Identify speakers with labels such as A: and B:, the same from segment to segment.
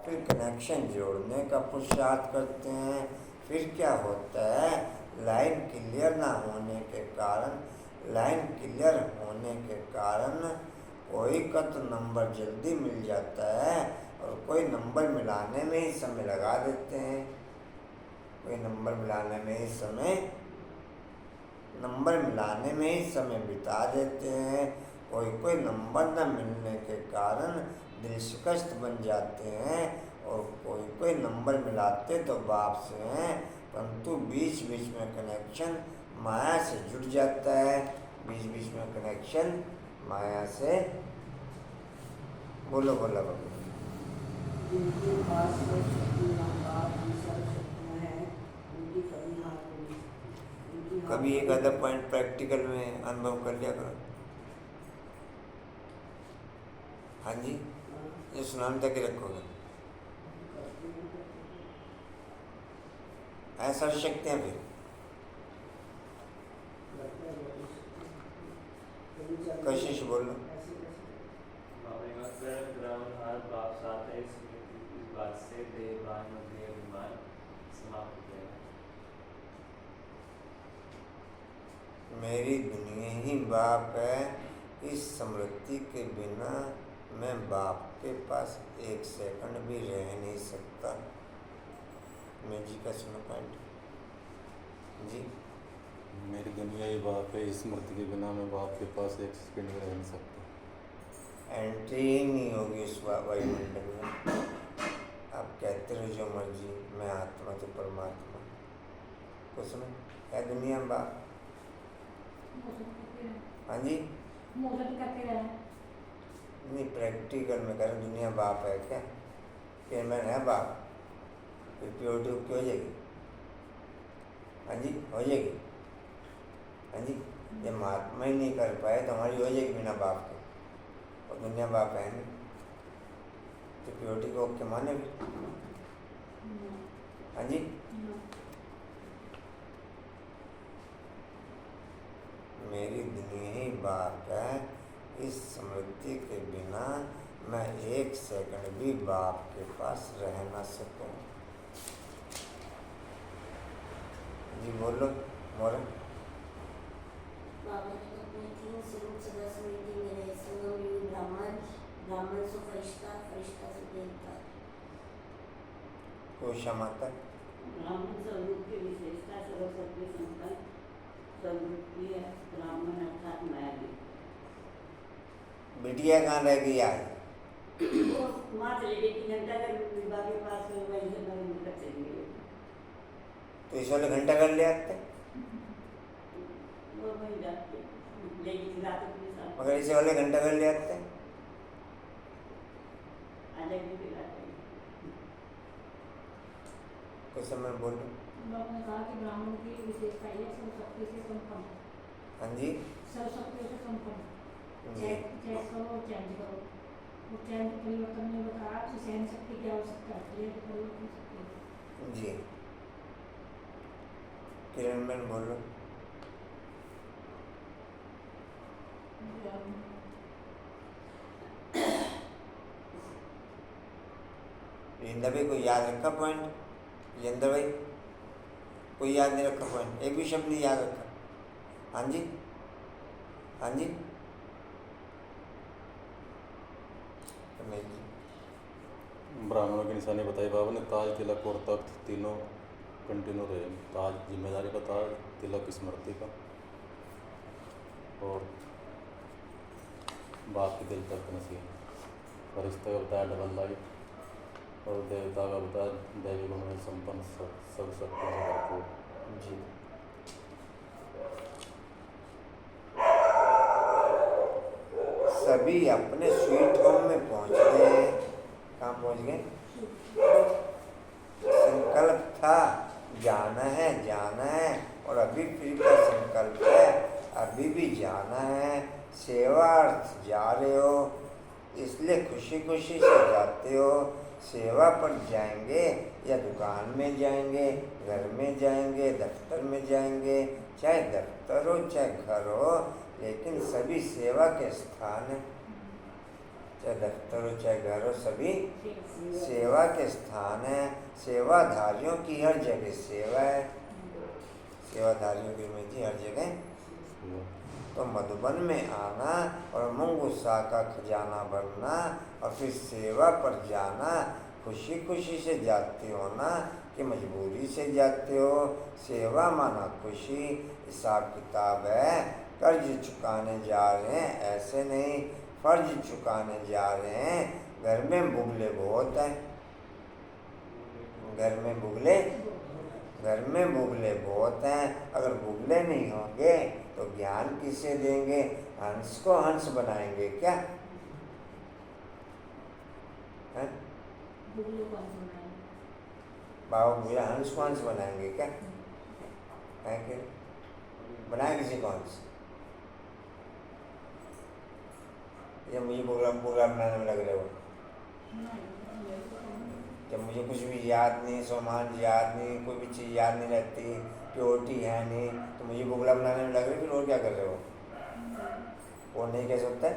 A: फिर कनेक्शन जोड़ने का पुरुषार्थ करते हैं। फिर क्या होता है, लाइन क्लियर होने के कारण कोई का तो नंबर जल्दी मिल जाता है और कोई नंबर मिलाने में ही समय लगा देते हैं। नंबर मिलाने में ही समय बिता देते हैं। कोई नंबर न मिलने के कारण दिलशिकस्त बन जाते हैं और कोई नंबर मिलाते तो बाप से हैं, परंतु बीच बीच में कनेक्शन माया से जुड़ जाता है। माया से बोलो बाबू।
B: जिनके पास शक्तिमान बाप की सब शक्तियाँ हैं, उनकी कभी हार नहीं।
A: कभी एक आधा पॉइंट प्रैक्टिकल में अनुभव कर लिया करो। हाँ जी, ये सुनाने तक ही रखोगे। ऐसा शक्तियाँ फिर कशिश बोलो। मेरी दुनिया ही बाप है, इस स्मृति के बिना मैं बाप के पास एक सेकंड भी रह नहीं सकता। मैं जी का सुनो पॉइंट जी।
C: मेरी दुनिया ही बाप है, इस स्मृति के बिना मैं बाप के पास एक सेकंड भी रह नहीं सकता।
A: एंट्री ही नहीं होगी उस वायुमंडल में। आप कहते रहो जो मर्जी, मैं आत्मा तो परमात्मा। कुछ में है दुनिया में बाप। हाँ जी, नहीं प्रैक्टिकल में करें, दुनिया बाप है क्या? फिर मैं है बाप, फिर प्योरिटी क्यों हो जाएगी? हाँ जी, हो जाएगी। हाँ जी, ये महात्मा ही नहीं कर पाए तो हमारी हो जाएगी बिना बाप के, और दुनिया बाप है नहीं तो प्योरिटी को क्या माने भी? हाँ जी, मेरी दुनिया ही बाप है, इस स्मृति के बिना मैं एक सेकंड भी बाप के पास रह ना सकूं। जी बोलो मोरा।
B: बाबा ने अपने 3 स्वरूप सदा स्मृति में रहे, संगम युग ब्राह्मण से फरिश्ता, फरिश्ता से देवता।
A: कोशा माता।
B: ब्राह्मण स्वरूप की विशेषता सर्वशक्ति संपन्न स्वरूप की है। ब्राह्मण अर्थात मायावी।
A: बिटिया कहाँ रह गई आज?
B: माँ चली गई 3 घंटा कर विवाह के पास, वहीं से 9 मिनट तक चली गई।
A: तो इस वाले घंटा कर ले आते,
B: वो वहीं जाती लेकिन रात अपने साथ
A: मगर इसे वाले घंटा कर ले आते
B: आ जाएगी फिर आ जाएगी।
A: कुछ समय बोलो।
D: लोग ने कहा कि ब्राह्मण की विशेषता ये सर्वशक्ति से संपन्न।
A: हाँ जी,
D: सर्वशक्ति से संपन्न।
A: जी
D: चेक करो और चेंज करो। वो चेंज परिवर्तन में बताया कि सहन शक्ति की आवश्यकता है, परिवर्तन शक्ति।
A: जी किरण बहन बोलो। रिंदा भाई कोई याद रखा पॉइंट? जिंदर भाई कोई याद नहीं रखा पॉइंट? एक भी शब्द नहीं याद रखा? हाँ जी, हाँ जी,
C: ब्राह्मणों की निशानी बताई बाबा ने, ताज, तिलक और तख्त तीनों कंटिन्यू रहे। ताज जिम्मेदारी का ताज, तिलक स्मृति का, और बाप की दिल तक नसीहत। फरिश्ते का बताया डबल लाइट, और देवता का बताया दैवी गुण में संपन्न सब शक्तियों से भरपूर।
A: जी सभी अपने स्वीट होम में पहुंच गए। कहाँ पहुंच गए? संकल्प था जाना है और अभी फिर का संकल्प है, अभी भी जाना है। सेवार्थ जा रहे हो, इसलिए खुशी खुशी से जाते हो। सेवा पर जाएंगे या दुकान में जाएंगे, घर में जाएंगे, दफ्तर में जाएंगे, चाहे दफ्तर हो चाहे घर हो, लेकिन सभी सेवा के स्थान हैं। चाहे दफ्तर हो चाहे घर हो, सभी
D: सेवा।
A: सेवा के स्थान है। सेवाधारियों की हर जगह सेवा है। सेवाधारियों की में जी हर जगह। तो मधुबन में आना और मुंगुसा का खजाना भरना और फिर सेवा पर जाना, खुशी खुशी से जाते हो ना कि मजबूरी से जाते हो। सेवा माना खुशी। हिसाब किताब है, कर्ज चुकाने जा रहे हैं ऐसे नहीं, फर्ज चुकाने जा रहे हैं। घर में बुगले बहुत हैं, घर में बुगले बहुत हैं। अगर बुगले नहीं होंगे तो ज्ञान किसे देंगे? हंस को हंस बनाएंगे क्या? हैं?
D: बुगले को हम बनाएंगे।
A: बाबा भैया हंस को हंस बनाएंगे क्या? है कि बनाए किसी को हंस? ये मुझे प्रोग्राम बनाने में लग रहे हो। जब मुझे कुछ भी याद नहीं, सामान याद नहीं, कोई भी चीज़ याद नहीं रहती, प्योरिटी है नहीं, तो मुझे बुगला बनाने में लग रही है। फिर और क्या कर रहे हो? वो नहीं कह सकता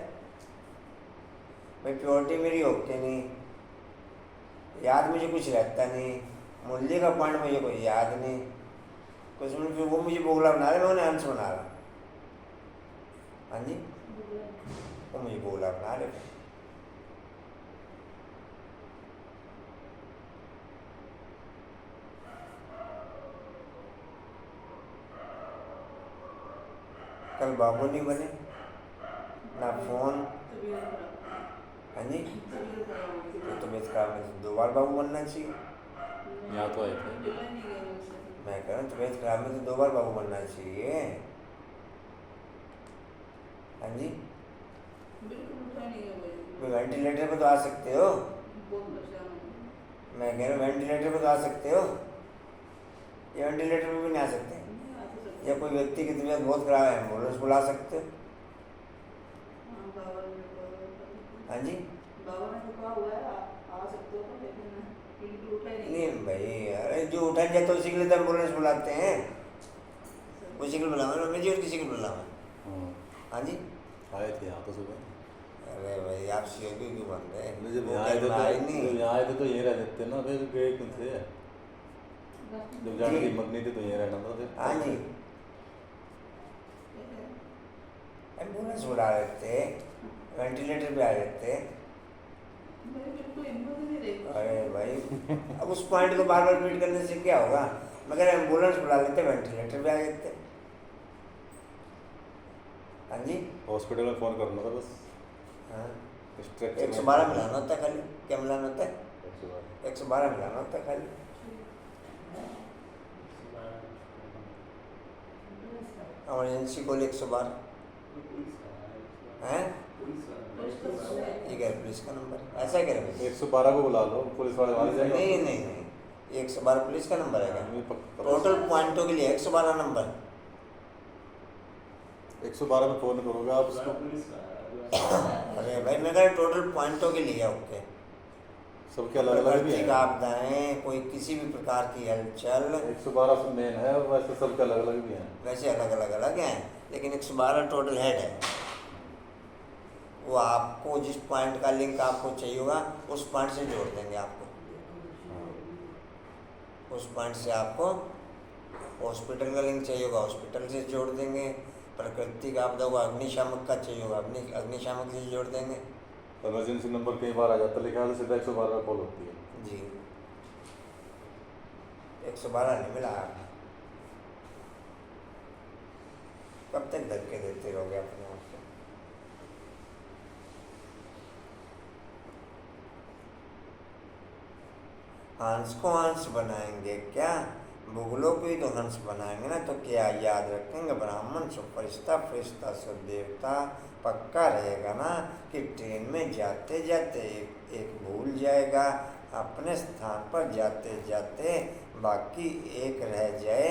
A: भाई प्योरिटी मेरी होती नहीं, याद मुझे कुछ रहता नहीं, मूल्य का पॉइंट मुझे कोई याद नहीं, कुछ मिनट फिर वो मुझे बुगला बना रहे, मैं उन्हें हंस बना रहा। हाँ जी, वो मुझे बुगला बना रहे। कल बाबू नहीं बने ना फोन। हाँ जी, तो तबीयत खराब है, 2 बार बाबू बनना चाहिए।
C: यहाँ तो आए थे।
A: मैं कह रहा हूँ तबीयत खराब में तो 2 बार बाबू बनना चाहिए। हाँ जी, वेंटिलेटर पे तो आ सकते हो। मैं कह रहा हूँ वेंटिलेटर पे तो आ सकते हो, ये वेंटिलेटर पे भी नहीं आ सकते। या कोई व्यक्ति की तबीयत बहुत खराब है, एम्बुलेंस बुला सकते हो। हाँ जी, नहीं भाई, अरे जो उठा जाए तो उसी के लिए तो एम्बुलेंस बुलाते हैं, उसी को बुलावा मम्मी जी और किसी को बुलावा। हाँ जी,
C: आए थे यहाँ तो सुबह।
A: अरे भाई आप सीओबी क्यों बन रहे हैं?
C: जब
A: वो
C: यहाँ आए थे
A: कहना ही
C: तो
A: नहीं।
C: यहाँ आए थे तो यहीं रह जाते ना, फिर गए क्यों थे? जब जाने की
A: जी।
C: हिम्मत नहीं थी तो यहीं रहना था फिर।
A: हाँ जी, एम्बुलेंस बुला लेते, वेंटिलेटर पे आ जाते। अरे भाई अब उस पॉइंट को बार बार रिपीट करने से क्या होगा? मगर एम्बुलेंस बुला लेते, वेंटिलेटर पे आ जाते। हाँ जी,
C: हॉस्पिटल में फ़ोन करना था बस।
A: हाँ,
C: स्ट्रक्चर
A: 112 मिलाना होता है खाली। क्या मिलाना होता है? 112 मिलाना होता है खाली। इमरजेंसी कॉल 112 है। ये क्या पुलिस का नंबर है? ऐसा क्या है?
C: 112 को बुला लो, पुलिस वाले वहाँ जाएंगे।
A: नहीं नहीं नहीं, 112 पुलिस का नंबर है क्या?
C: नहीं, पक्का।
A: टोटल पॉइंटों के लिए 112 नंबर।
C: 112 में फ़ोन करोगे आप उसको।
A: अरे भाई मैं कह रहा टोटल पॉइंटों के लिए ओके।
C: सबके अलग अलग भी
A: प्राकृतिक
C: है।
A: आपदाएं, कोई किसी भी प्रकार की हलचल,
C: 112 से मेन है, वैसे सबके अलग अलग भी हैं।
A: वैसे अलग हैं, लेकिन 112 टोटल हेड है। वो आपको जिस पॉइंट का लिंक आपको चाहिए होगा उस पॉइंट से जोड़ देंगे आपको। उस पॉइंट से आपको हॉस्पिटल का लिंक चाहिए होगा, हॉस्पिटल से जोड़ देंगे। प्राकृतिक आपदा को अग्निशामक का चाहिए होगा, अग्निशामक से जोड़ देंगे।
C: इमरजेंसी नंबर कई बार आ जाता है, लिखा है तो सीधा 112 कॉल होती है।
A: जी, 112 नहीं मिला। कब तक धक्के देते रहोगे अपने आप को? हंस को हंस बनाएंगे क्या? मुगलों को ही तो हंस बनाएंगे ना, तो क्या याद रखेंगे? ब्राह्मण सो फरिश्ता, फरिश्ता सो देवता। पक्का रहेगा ना कि ट्रेन में जाते जाते एक भूल जाएगा, अपने स्थान पर जाते जाते बाकी एक रह जाए,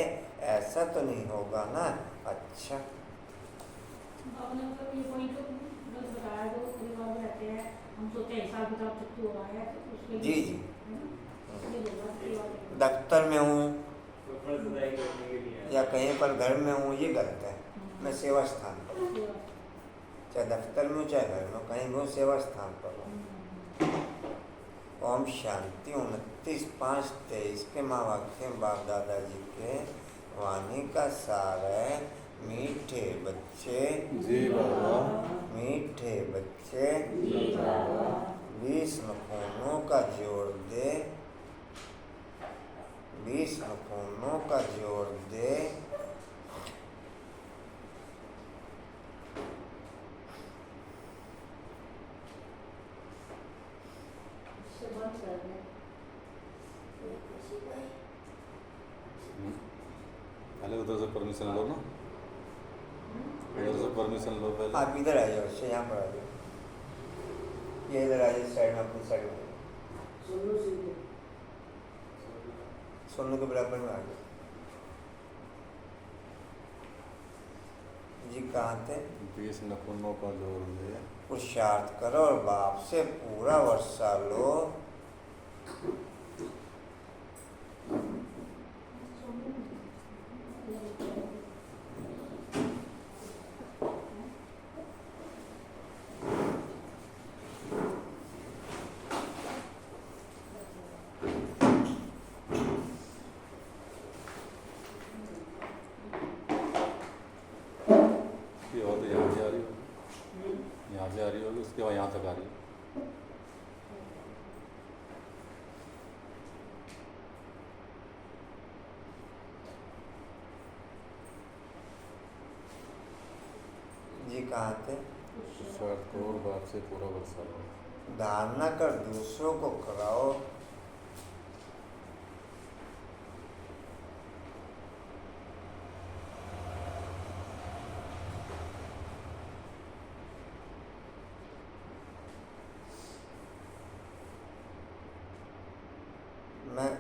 A: ऐसा तो नहीं होगा ना? अच्छा,
D: आपने मतलब ये पॉइंट तो बस बताया, जो परिवार में रहते हैं, हम सोचते हैं हिसाब किताब चुटकी हो रहा है तो उसके
A: जी
D: लिए
A: जी,
D: है ना, ये होगा परिवार में।
A: दफ्तर में हूँ या कहीं पर घर में हूँ, ये गलत है। मैं सेवा स्थान पर हूँ, चाहे दफ्तर में हूँ चाहे घर में हूँ, कहीं भी हूँ सेवा स्थान पर हूँ। ओम शांति। 29/5/23 के महावाक्य बाप दादाजी के वाणी का सार है। मीठे बच्चे
C: जी बाबा।
A: मीठे बच्चे 20 नखूनों का जोड़ दे, 20 नखूनों का जोड़ दे।
D: इससे बंद कर दे।
C: पहले उधर से परमिशन लो ना, उधर से परमिशन लो पहले।
A: आप इधर आ जाओ, से यहाँ पर आ जाओ। ये इधर आ जाओ साइड में, अपनी साइड में।
B: सोनू सीधे
A: सोनू के बराबर में आ जाओ। जी कहाँ थे?
C: 20 नखूनों का जोड़ दे।
A: पुरुषार्थ करो और बाप से पूरा वर्षा लो।
C: ये और तो यहाँ से आ रही होगी, यहाँ से आ रही होगी, उसके बाद यहाँ तक आ रही है।
A: जी कहाँ थे?
C: पुरुषार्थ करो और बाप से पूरा वर्षा लो।
A: धारणा कर दूसरों को कराओ। मैं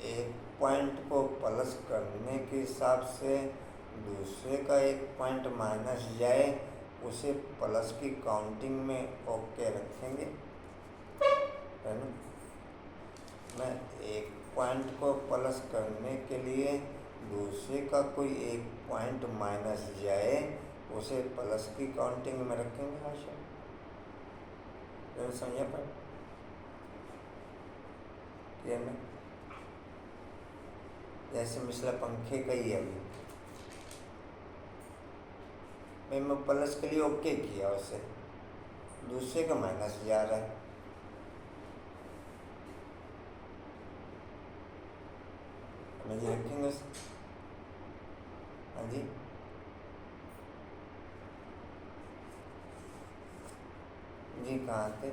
A: एक पॉइंट को प्लस करने के हिसाब से दूसरे का एक पॉइंट माइनस जाए, उसे प्लस की काउंटिंग में ओके रखेंगे, है ना। मैं एक पॉइंट को प्लस करने के लिए दूसरे का कोई एक पॉइंट माइनस जाए, उसे प्लस की काउंटिंग में रखेंगे। आशा समझा पर ये ना, जैसे मिसला पंखे का ही है। अभी भाई मैं प्लस के लिए ओके किया, उसे दूसरे का माइनस जा रहा है। जी रखेंगे उसे। हाँ जी जी कहाँ थे?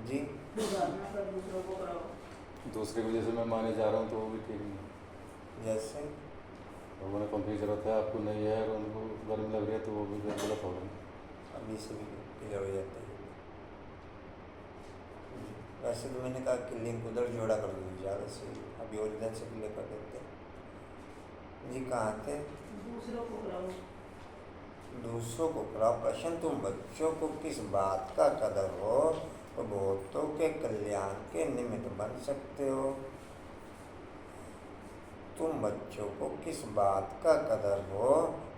A: जी
B: धारणा कर दूसरों को कराओ।
C: दूसरे की वजह से मैं माने जा रहा हूँ तो वो भी ठीक नहीं।
A: जैसे
C: लोगों ने पंखे की जरूरत है, आपको नहीं है, और उनको गर्मी लग रही है, तो वो भी गलत हो गई।
A: अभी से भी क्लियर हो जाता है। वैसे तो मैंने कहा कि लिंक उधर जोड़ा कर दूँ ज़्यादा से, अभी ओरिजिनल से क्लियर कर देते हैं। जी कहाँ थे?
B: दूसरों को कराओ।
A: दूसरों को कराओ। प्रश्न, तुम बच्चों को किस बात का कदर हो तो बहुतों के कल्याण के निमित्त बन सकते हो। तुम बच्चों को किस बात का कदर हो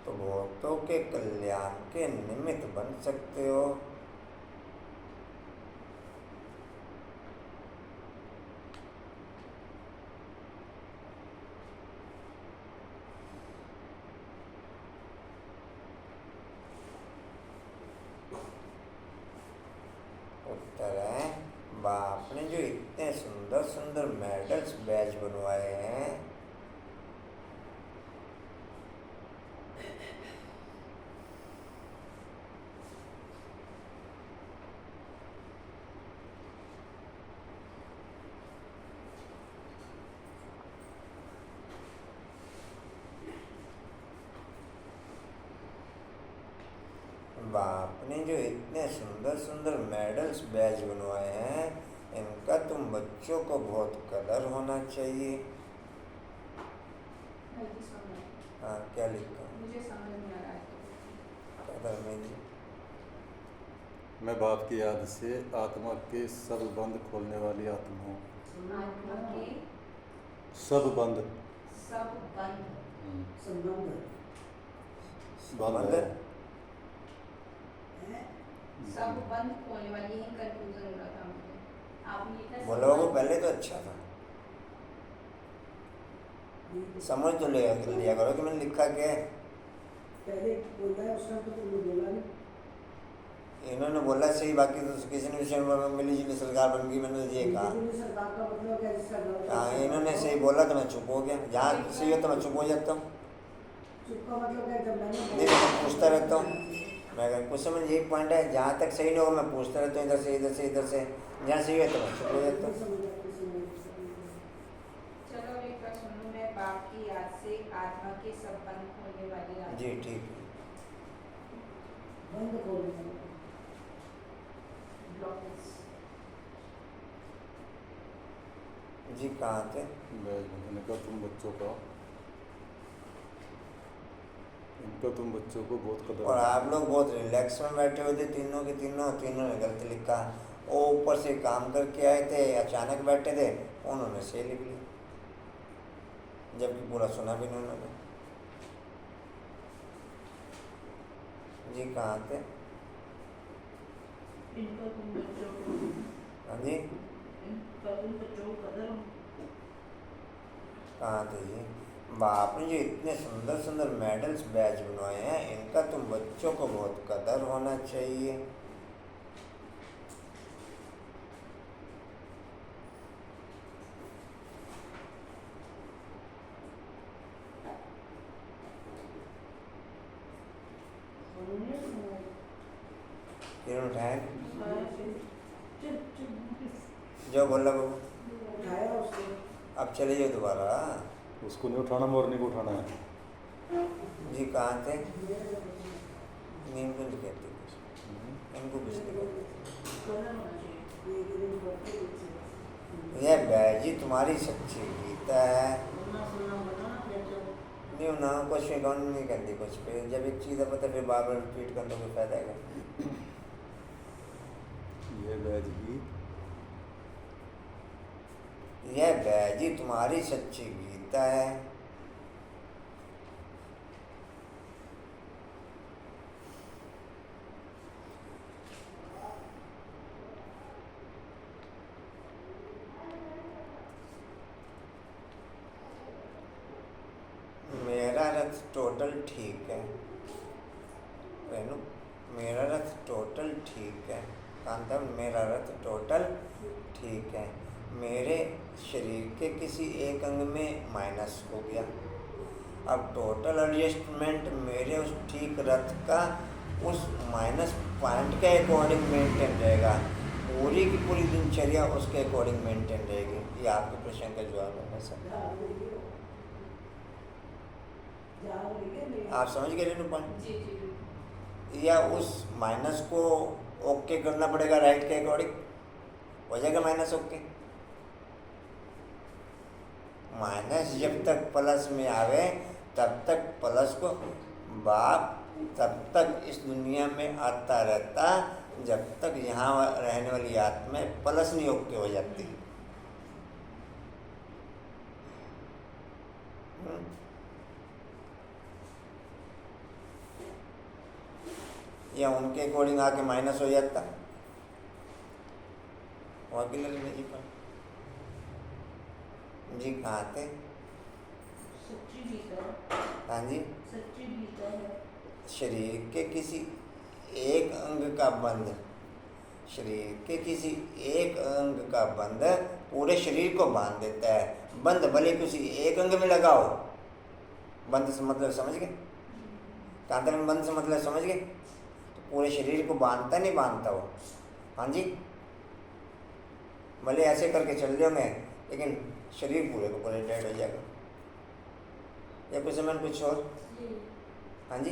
A: तो बहुतों के कल्याण के निमित्त बन सकते हो। उत्तर है, बाप ने जो इतने सुंदर सुंदर मेडल्स बैज बनवाए हैं, बाप ने जो इतने सुंदर सुंदर मेडल्स बैज बनवाए हैं, इनका तुम बच्चों को बहुत कदर होना चाहिए। हाँ क्या लिखा?
D: मुझे समझ में आ रहा है।
A: कदर में जी।
C: मैं बाप की याद से आत्मा के सब बंद खोलने वाली आत्मा हूँ।
D: आत्मा के
C: सब बंद
D: सब बंद
B: संबंध
C: बंद
A: बंद
C: है।
B: है।
E: सब बंद खोलने वाली ही कंफ्यूजन हो रहा था मुझे। आप ये क्या
A: बोला वो पहले तो अच्छा था, समझ तो लिया करो कि मैंने लिखा क्या है।
B: पहले बोला है उसका तो तुमने बोला नहीं।
A: इन्होंने बोला सही, बाकी तो किसी ने विषय में मिली जुली सरकार बन गई, मैंने ये कहा।
B: बीजेपी सरकार का मतलब क्या, जिसका गलत है,
A: हाँ,
B: उसका
A: इन्होंने
B: गलत
A: सही
B: है।
A: बोला तो मैं चुप हो गया, जहाँ सही हो तो मैं चुप हो जाता हूँ।
B: चुप का मतलब क्या, जब मैंने
A: नहीं तो मैं पूछता रहता हूँ। मैं कुछ समझ यही पॉइंट है, जहाँ तक सही नहीं होगा मैं पूछता रहता हूँ, इधर से इधर से इधर से, जहाँ सही है तो मैं चुप हो जाता हूँ।
E: चलो एक बार सुनो, मैं बाप की याद से आत्मा के सब बंद खोलने वाली आत्मा।
A: जी ठीक है।
B: बंद खोलने
E: ब्लॉकेज।
A: जी कहाँ थे?
C: इनका तुम बच्चों को बहुत कदर
A: और आप लोग बहुत रिलैक्स में बैठे हुए थे, तीनों के तीनों ने गलत लिखा। वो ऊपर से काम करके आए थे, अचानक बैठे थे, उन्होंने सही लिख लिया, जबकि पूरा सुना भी नहीं उन्होंने। जी कहाँ थे?
B: इनका तुम बच्चों को,
A: हाँ जी
B: इनका तुम बच्चों को कदर हो।
A: कहाँ थे जी? बाप ने जो इतने सुंदर सुंदर मेडल्स बैच बनवाए हैं, इनका तुम बच्चों को बहुत कदर होना चाहिए।
B: उन्होंने सुना।
A: किरण उठाए
B: चुप चुप
A: जो बोला बाबू,
B: उठाया उसने।
A: अब चले जाओ दोबारा।
C: उसको नहीं उठाना, मोरनी को उठाना है।
A: जी कहाँ थे? नीम को नहीं कहते कुछ, इनको कुछ नहीं कहते।
B: कदर होना चाहिए। एक दिन बढ़ते पीछे।
A: यह बैजी तुम्हारी सच्ची गीता है।
B: सुनना सुनना बताना क्या चलो।
A: नहीं ना कुछ भी कौन नहीं करती कुछ पे, जब एक चीज़ है पता फिर बार बार रिपीट करने को फायदा है।
C: ये बैजी
A: यह बैजी तुम्हारी सच्ची गीता है। मेरा रथ टोटल ठीक है रेनू, मेरा रथ टोटल ठीक है कांता, मेरा रथ टोटल ठीक है। मेरे शरीर के किसी एक अंग में माइनस हो गया, अब टोटल एडजस्टमेंट मेरे उस ठीक रथ का उस माइनस पॉइंट के अकॉर्डिंग मेंटेन रहेगा, पूरी की पूरी दिनचर्या उसके अकॉर्डिंग मेंटेन रहेगी। ये आपके प्रश्न का जवाब है सर। आप समझ गए रेनू पॉइंट?
E: जी जी।
A: या उस माइनस को ओके करना पड़ेगा राइट के अकॉर्डिंग, हो जाएगा माइनस ओके। माइनस जब तक प्लस में आवे तब तक प्लस को बाप तब तक इस दुनिया में आता रहता, जब तक यहाँ रहने वाली आत्मा प्लस नहीं ओके हो जाती। या उनके अकॉर्डिंग आके माइनस हो जाता। और भी लगे जी पर जी कहाँ थे?
B: सच्ची गीता।
A: हाँ जी।
B: सच्ची गीता है।
A: शरीर के किसी एक अंग का बंध, शरीर के किसी एक अंग का बंध पूरे शरीर को बांध देता है। बंध भले किसी एक अंग में लगाओ, बंध से मतलब समझ गए? कांतर में बंध से मतलब समझ गए? तो पूरे शरीर को बांधता नहीं बांधता वो। हाँ जी, भले ऐसे करके चल जाओगे लेकिन शरीर पूरे को पूरे डेड हो जाएगा। या कुछ समय कुछ और? हाँ जी।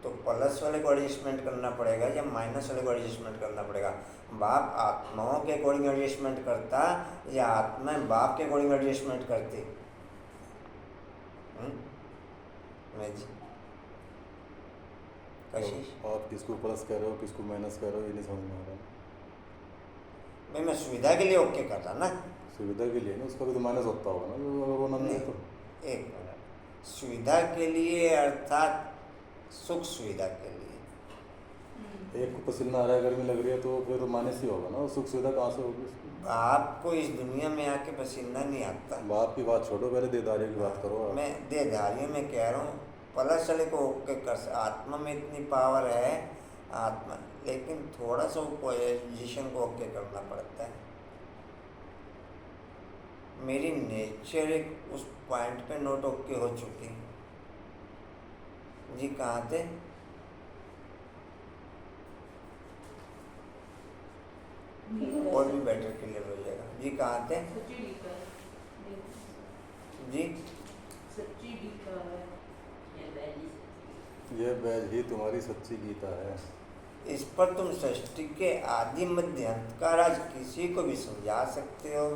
A: तो प्लस वाले को एडजस्टमेंट करना पड़ेगा या माइनस वाले को एडजस्टमेंट करना पड़ेगा? बाप आत्माओं के अकॉर्डिंग एडजस्टमेंट करता या आत्मा बाप के अकॉर्डिंग एडजस्टमेंट करती? मैं जी कशिश
C: आप किसको प्लस कह रहे हो, किसको माइनस कह रहे हो, ये नहीं समझ में आ रहा।
A: भाई मैं सुविधा के लिए ओके कर रहा ना।
C: सुविधा के लिए ना, उसका भी तो माइनस होता होगा ना, वो नंबर तो।
A: एक मिनट, सुविधा के लिए अर्थात सुख सुविधा के लिए।
C: एक को पसीना आ रहा है, गर्मी लग रही है, तो फिर तो माइनस ही होगा ना, सुख सुविधा कहाँ से होगी उसकी?
A: बाप को इस दुनिया में आके पसीना नहीं आता।
C: बाप की बात छोड़ो, पहले देदारी की बात करो आप।
A: मैं देहधारी में कह रहा हूँ, पलसले को ओके कर, आत्मा में इतनी पावर है आत्मा, लेकिन थोड़ा सा वो पोजिशन को ओके करना पड़ता है। मेरी नेचर एक उस पॉइंट पे नोट ओके हो चुकी। जी कहाँ थे? और भी बेटर क्लियर हो जाएगा। जी कहाँ थे? जी
C: ये बैज ही तुम्हारी सच्ची गीता है।
A: इस पर तुम सृष्टि के आदि मध्य अंत का राज किसी को भी समझा सकते हो।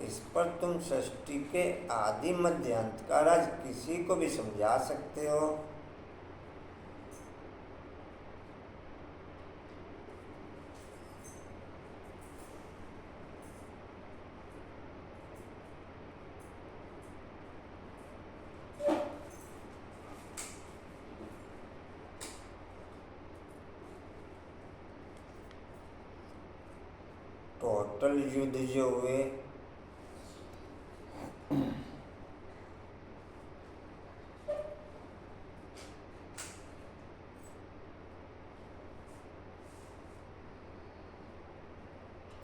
A: इस पर तुम सृष्टि के आदि मध्य अंत का राज किसी को भी समझा सकते हो। टोटल युद्ध जो हुए,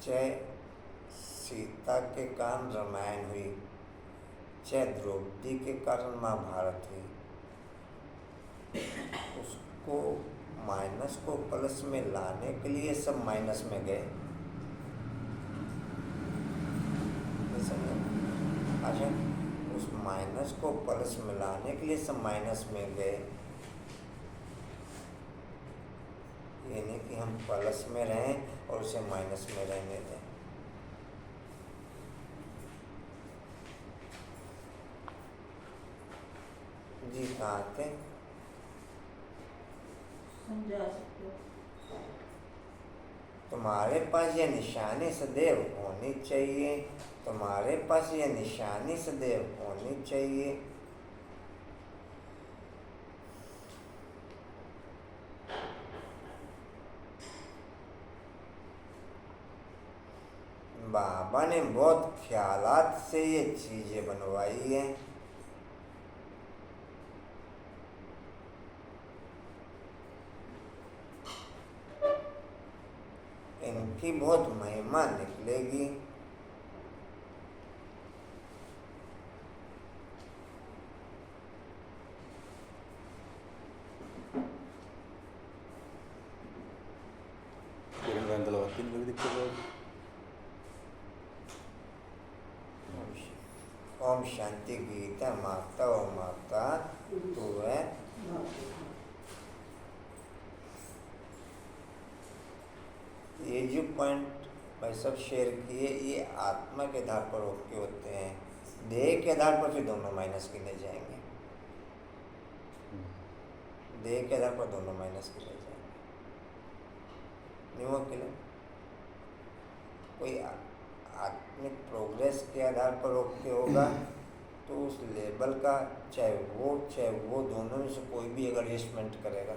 A: चाहे सीता के कारण रामायण हुई, चाहे द्रौपदी के कारण महाभारत हुई, उसको माइनस को प्लस में लाने के लिए सब माइनस में गए। अच्छा, उस माइनस को प्लस में लाने के लिए सब माइनस में गए। ये नहीं कि हम प्लस में रहें और उसे माइनस में रहने दें। जी कहाँ थे?
B: समझा सकते हो।
A: तुम्हारे पास यह निशानी सदैव होनी चाहिए। तुम्हारे पास यह निशानी सदैव होनी चाहिए। बाबा ने बहुत ख्यालात से ये चीजें बनवाई हैं। इनकी बहुत महिमा निकलेगी।
C: कोई दिक्कत है?
A: ओम शांति गीता माता ओ माता तू है। ये जो पॉइंट भाई सब शेयर किए, ये आत्मा के आधार पर ओके होते हैं। देह के आधार पर फिर दोनों माइनस गिने जाएंगे। देह के आधार पर दोनों माइनस गिने जाएंगे। नहीं वो के कोई आत्मिक प्रोग्रेस के आधार पर ओके होगा तो उस लेवल का चाहे वो दोनों में से कोई भी अगर एडजस्टमेंट करेगा,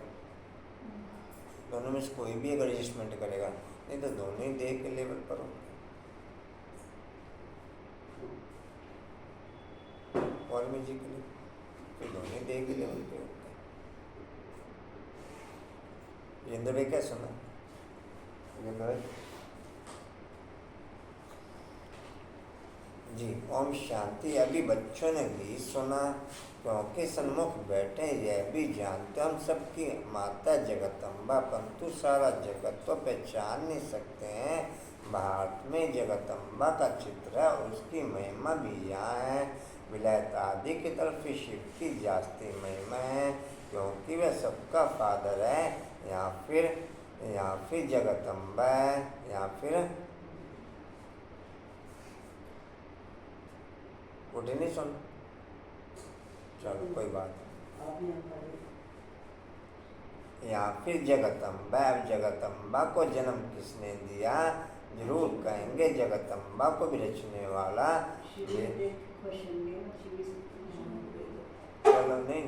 A: दोनों में से कोई भी अगर एडजस्टमेंट करेगा, नहीं तो दोनों ही देह के लेवल पर हो। वाल्मीकि जी के लिए तो दोनों ही देह के लेवल पे होते हैं। जिंदर भाई क्या सुना? जिंदर भाई जी ओम शांति। अभी बच्चों ने भी सुना, क्योंकि सन्मुख बैठे यह भी जानते हम सबकी माता जगदम्बा, परंतु सारा जगत तो पहचान नहीं सकते हैं। भारत में जगदम्बा का चित्र है और उसकी महिमा भी यहाँ है। विलायत आदि की तरफ शिव की जास्ती महिमा है, क्योंकि वह सबका फादर है। या फिर जगदम्बा है, या फिर उठे नहीं सुन। चलो कोई बात नहीं। या फिर जगदम्बा। जगदम्बा को जन्म किसने दिया? जरूर कहेंगे जगदम्बा को भी रचने वाला। चलो नहीं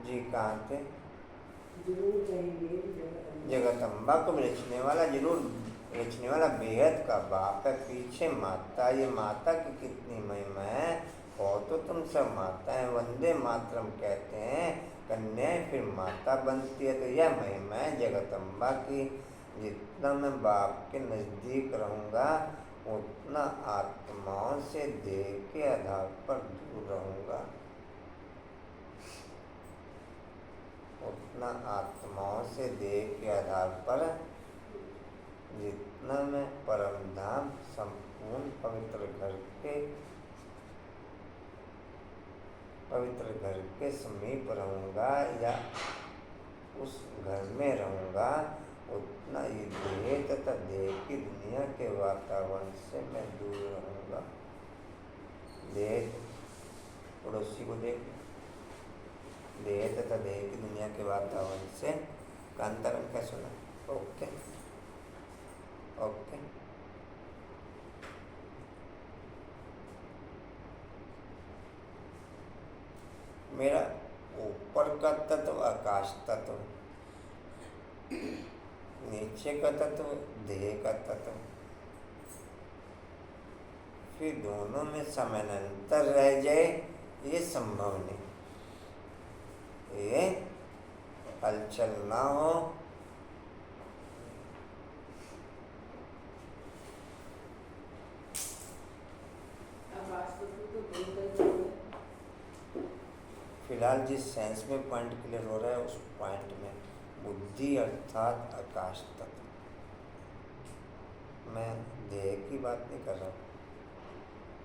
A: जी कहाँ थे?
B: जरूर कहेंगे जगदम्बा।
A: जगदम्बा को रचने वाला जरूर रचने वाला बेहद का बाप है। पीछे माता, ये माता की कितनी महिमा है। हो तो तुम सब माता है, वंदे मातरम कहते हैं, कन्याएं फिर माता बनती है। तो यह महिमा है जगदम्बा की। जितना मैं बाप के नज़दीक रहूँगा उतना आत्माओं से देह के आधार पर दूर रहूँगा, उतना आत्माओं से देह के आधार पर। जितना मैं परम धाम संपूर्ण पवित्र घर के समीप रहूँगा या उस घर में रहूँगा, उतना ये देह तथा देह की दुनिया के वातावरण से मैं दूर रहूँगा। देह, पड़ोसी को देख, देह तथा देह की दुनिया के वातावरण से। कांतारण क्या सुना? Okay okay. मेरा ऊपर का तत्व आकाश तत्व, नीचे का तत्व देह का तत्व, फिर दोनों में समानांतर रह जाए ये संभव नहीं। ये हलचल ना हो, फिलहाल जिस सेंस में पॉइंट क्लियर हो रहा है उस पॉइंट में बुद्धि अर्थात आकाश तत्व, मैं देह की बात नहीं कर रहा हूँ।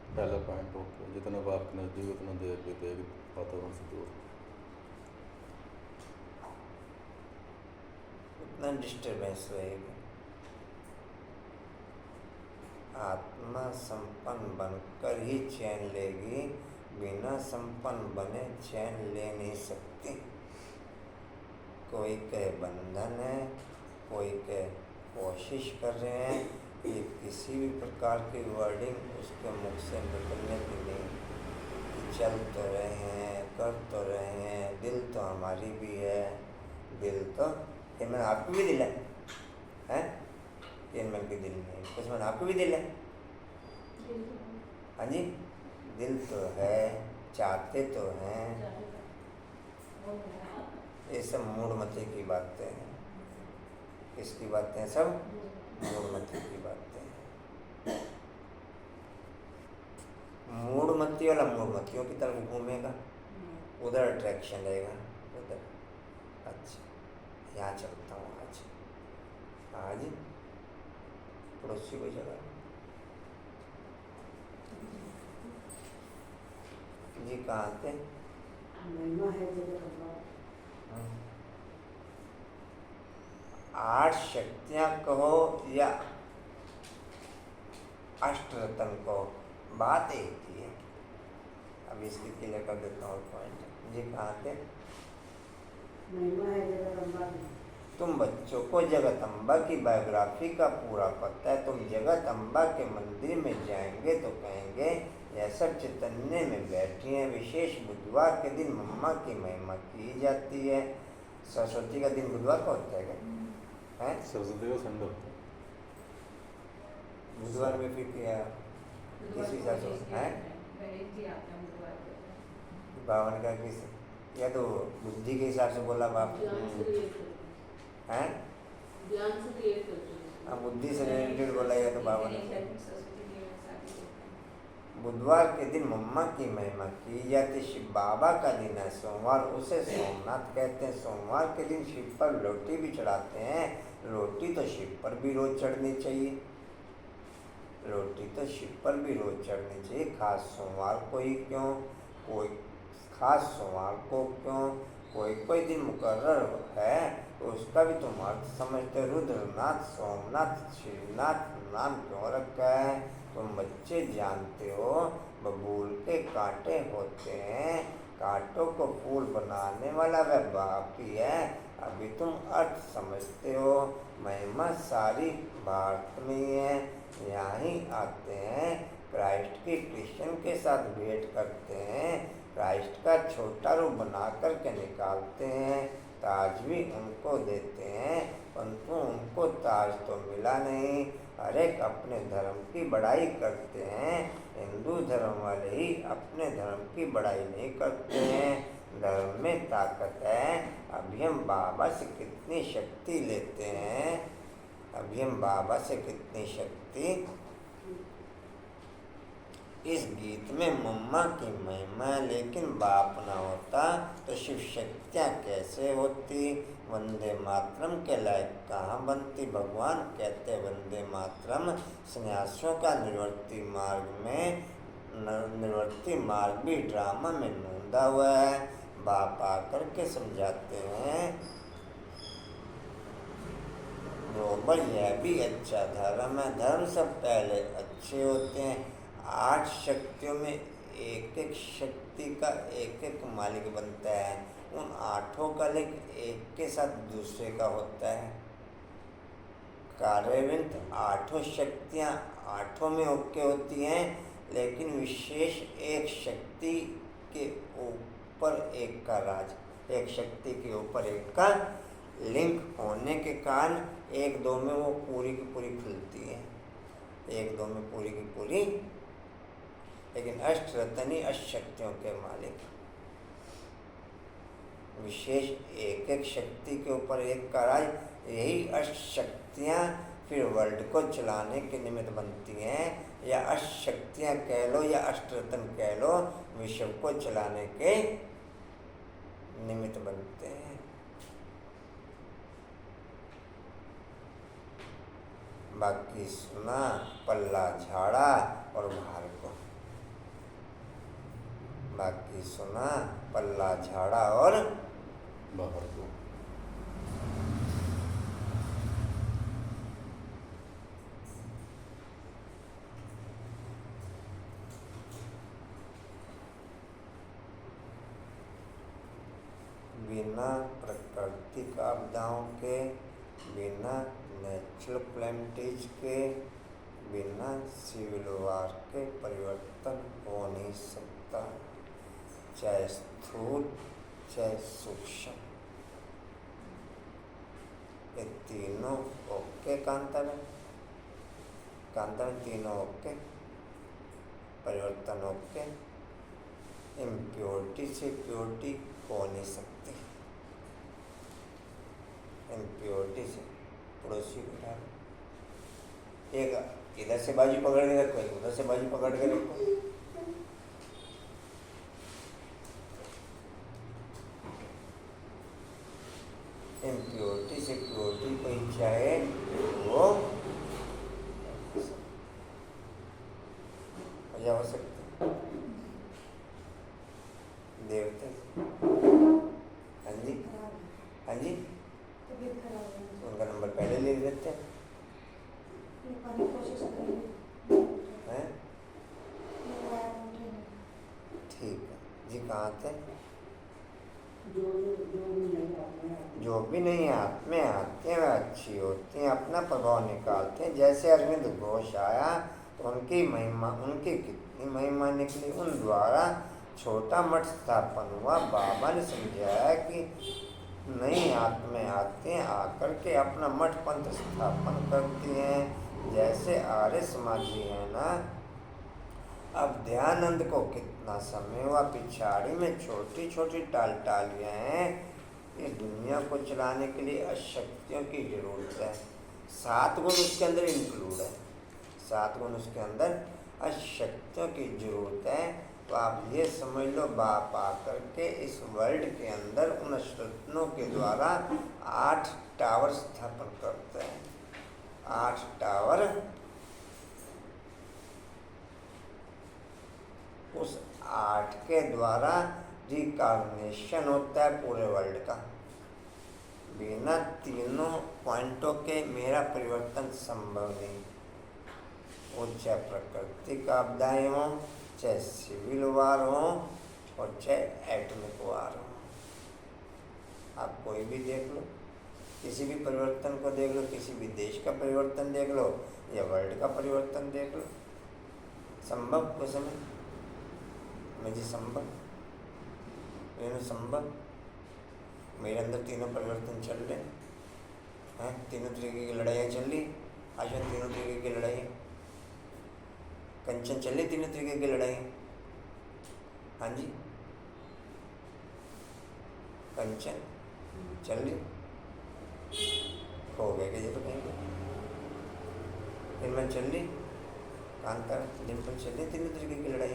C: पहला पॉइंट ओके, जितना बाप के नज़दीक उतना देह के देह वातावरण से दूर।
A: उतना डिस्टर्बेंस रहेगा। आत्मा संपन्न बनकर ही चैन लेगी, बिना संपन्न बने चैन ले नहीं सकती। कोई कहे बंधन है, कोई कहे कोशिश कर रहे हैं, ये किसी भी प्रकार की वर्डिंग उसके मुख से निकलने की नहीं। कि चल तो रहे हैं, कर तो रहे हैं, दिल तो हमारी भी है, दिल तो ये मैंने आपको भी दिल है, ये मैं भी दिल नहीं, कुछ मैंने आपको भी दिल है। हाँ जी, दिल तो है, चाहते तो हैं। ये सब मूढ़मती की बातें हैं। किसकी बातें हैं? सब मूढ़मती की बातें हैं। मूढ़मती वाला मूढ़मतियों की तरफ घूमेगा, उधर अट्रैक्शन रहेगा, उधर। अच्छा, यहाँ चलता हूँ आज। आज पड़ोसी को जगह जी कहाँ थे?
B: महिमा है जगदम्बा।
A: 8 शक्तियाँ कहो या अष्टरत्न कहो, बात एक ही है। अब इसकी क्लियर कर देता हूँ पॉइंट। जी कहाँ थे?
B: महिमा है जगदम्बा की।
A: तुम बच्चों को जगदम्बा की बायोग्राफी का पूरा पता है। तुम जगदम्बा के मंदिर में जाएंगे तो कहेंगे यह सब चैतन्य में बैठी हैं। विशेष बुधवार के दिन मम्मा की महिमा की जाती है। सरस्वती का दिन बुधवार को होता है क्या? है
C: सरस्वती का संडे होता है।
A: बुधवार में फिर क्या किस हिसाब से है? बावन का किस, या तो बुद्धि के हिसाब से बोला बाप है, बुद्धि से रिलेटेड बोला या तो बावन। बुधवार के दिन मम्मा की महिमा की जाती। शिव बाबा का दिन है सोमवार, उसे सोमनाथ कहते हैं। सोमवार के दिन शिव पर रोटी भी चढ़ाते हैं। रोटी तो शिव पर भी रोज चढ़नी चाहिए, रोटी तो शिव पर भी रोज चढ़नी चाहिए। खास सोमवार को ही क्यों? कोई खास सोमवार को क्यों? कोई दिन मुकर्रर है तो उसका भी तुम अर्थ समझते। रुद्रनाथ, सोमनाथ, श्रीनाथ नाम क्यों रखा है? तुम बच्चे जानते हो बबूल के कांटे होते हैं, कांटों को फूल बनाने वाला वह बाप ही है। अभी तुम अर्थ समझते हो। महिमा सारी भारत में ही है। यहाँ ही आते हैं, क्राइस्ट की क्रिश्चियन के साथ भेंट करते हैं। क्राइस्ट क्राइस्ट का छोटा रूप बना करके निकालते हैं, ताज भी उनको देते हैं, परंतु उनको ताज तो मिला नहीं। हर एक अपने धर्म की बड़ाई करते हैं। हिंदू धर्म वाले ही अपने धर्म की बड़ाई नहीं करते हैं। धर्म में ताकत है। अभी हम बाबा से कितनी शक्ति लेते हैं, अभी हम बाबा से कितनी शक्ति। इस गीत में मम्मा की महिमा है, लेकिन बाप ना होता तो शिव शक्तियाँ कैसे होती। वंदे मातरम के लायक कहाँ बनती। भगवान कहते वंदे मातरम। सन्यासियों का निर्वर्ती मार्ग भी ड्रामा में नोंदा हुआ है। बाप आकर के समझाते हैं बरोबर यह भी अच्छा धर्म है। धर्म सब पहले अच्छे होते हैं। 8 शक्तियों में एक एक शक्ति का एक एक मालिक बनता है। उन 8 का लिंक एक के साथ दूसरे का होता है। कार्यवृत्त 8 शक्तियाँ 8 में ओके होती हैं, लेकिन विशेष एक शक्ति के ऊपर एक का राज, एक शक्ति के ऊपर एक का लिंक होने के कारण 1-2 में वो पूरी की पूरी खुलती है, 1-2 में पूरी की पूरी। लेकिन अष्टरत्नी अष्टशक्तियों के मालिक, विशेष एक एक शक्ति के ऊपर एक का राज। यही अष्टशक्तियाँ फिर वर्ल्ड को चलाने के निमित्त बनती हैं, या अष्टशक्तियाँ कह लो या अष्टरत्न कह लो, विश्व को चलाने के निमित्त बनते हैं। बाकी सुना पल्ला झाड़ा और भार को। बाकी सुना पल्ला झाड़ा और
C: बाहर को।
A: बिना प्राकृतिक आपदाओं के, बिना नेचुरल कैलेमिटीज के, बिना सिविल वार के परिवर्तन हो नहीं सकता, चाहे स्थूल चाहे सूक्ष्म। ये तीनों ओके कांतर है, कांतर तीनों ओके, परिवर्तन ओके। इम्प्योरिटी से प्योरिटी हो नहीं सकती। इम्प्योरिटी से पड़ोसी उठा एक इधर से बाजू पकड़ के रखो, एक उधर से बाजू पकड़ के रखो। इम्प्योरिटी से प्योरिटी कोई चाहे वो मजा हो सकता है। देवते हाँ जी, हाँ जी,
D: तबीयत खराब है,
A: उनका नंबर पहले ले लेते हैं।
D: ये पानी कोशिश करेंगे
A: हैं?
D: हैं।
A: ठीक है जी। कहाँ थे?
B: जो
A: भी नहीं हाथ में आते हैं वह अच्छी होती हैं, अपना प्रभाव निकालते हैं। जैसे अरविंद घोष आया तो उनकी महिमा, उनकी कितनी महिमा निकली। उन द्वारा छोटा मठ स्थापन हुआ। बाबा ने समझाया कि नई आत्माएं आते हैं, आकर के अपना मठ पंथ स्थापन करती हैं। जैसे आर्य समाजी है ना, अब दयानंद को कितना समय हुआ, पिछाड़ी में छोटी छोटी टालियाँ हैं। इस दुनिया को चलाने के लिए अशक्तियों की जरूरत है। 7 गुण उसके अंदर इंक्लूड है, 7 गुण उसके अंदर अशक्तियों की जरूरत है। तो आप ये समझ लो, बाप आकर के इस वर्ल्ड के अंदर उन अष्टरत्नों के द्वारा 8 टावर स्थापन करते हैं। 8 टावर, उस 8 के द्वारा रिकार्नेशन होता है पूरे वर्ल्ड का। बिना तीनों पॉइंटों के मेरा परिवर्तन संभव नहीं। वो चाहे प्राकृतिक आपदाएं हों, चाहे सिविल वार हो, और चाहे एटमिक वार हो। आप कोई भी देख लो, किसी भी परिवर्तन को देख लो, किसी भी देश का परिवर्तन देख लो या वर्ल्ड का परिवर्तन देख लो, संभव कुछ समय में जी संभव। लेकिन संभव मेरे अंदर तीनों परिवर्तन चल रहे हैं, तीनों तरीके की लड़ाइयाँ चल रही, आशन तीनों तरीके की लड़ाई, कंचन चल रही तीनों तरीके की लड़ाई। हाँ जी, कंचन चल रही, खो गए कि तो कहीं फिर मैं चल रही, कांतारा डिम्पल चल रही, तीनों तरीके की लड़ाई।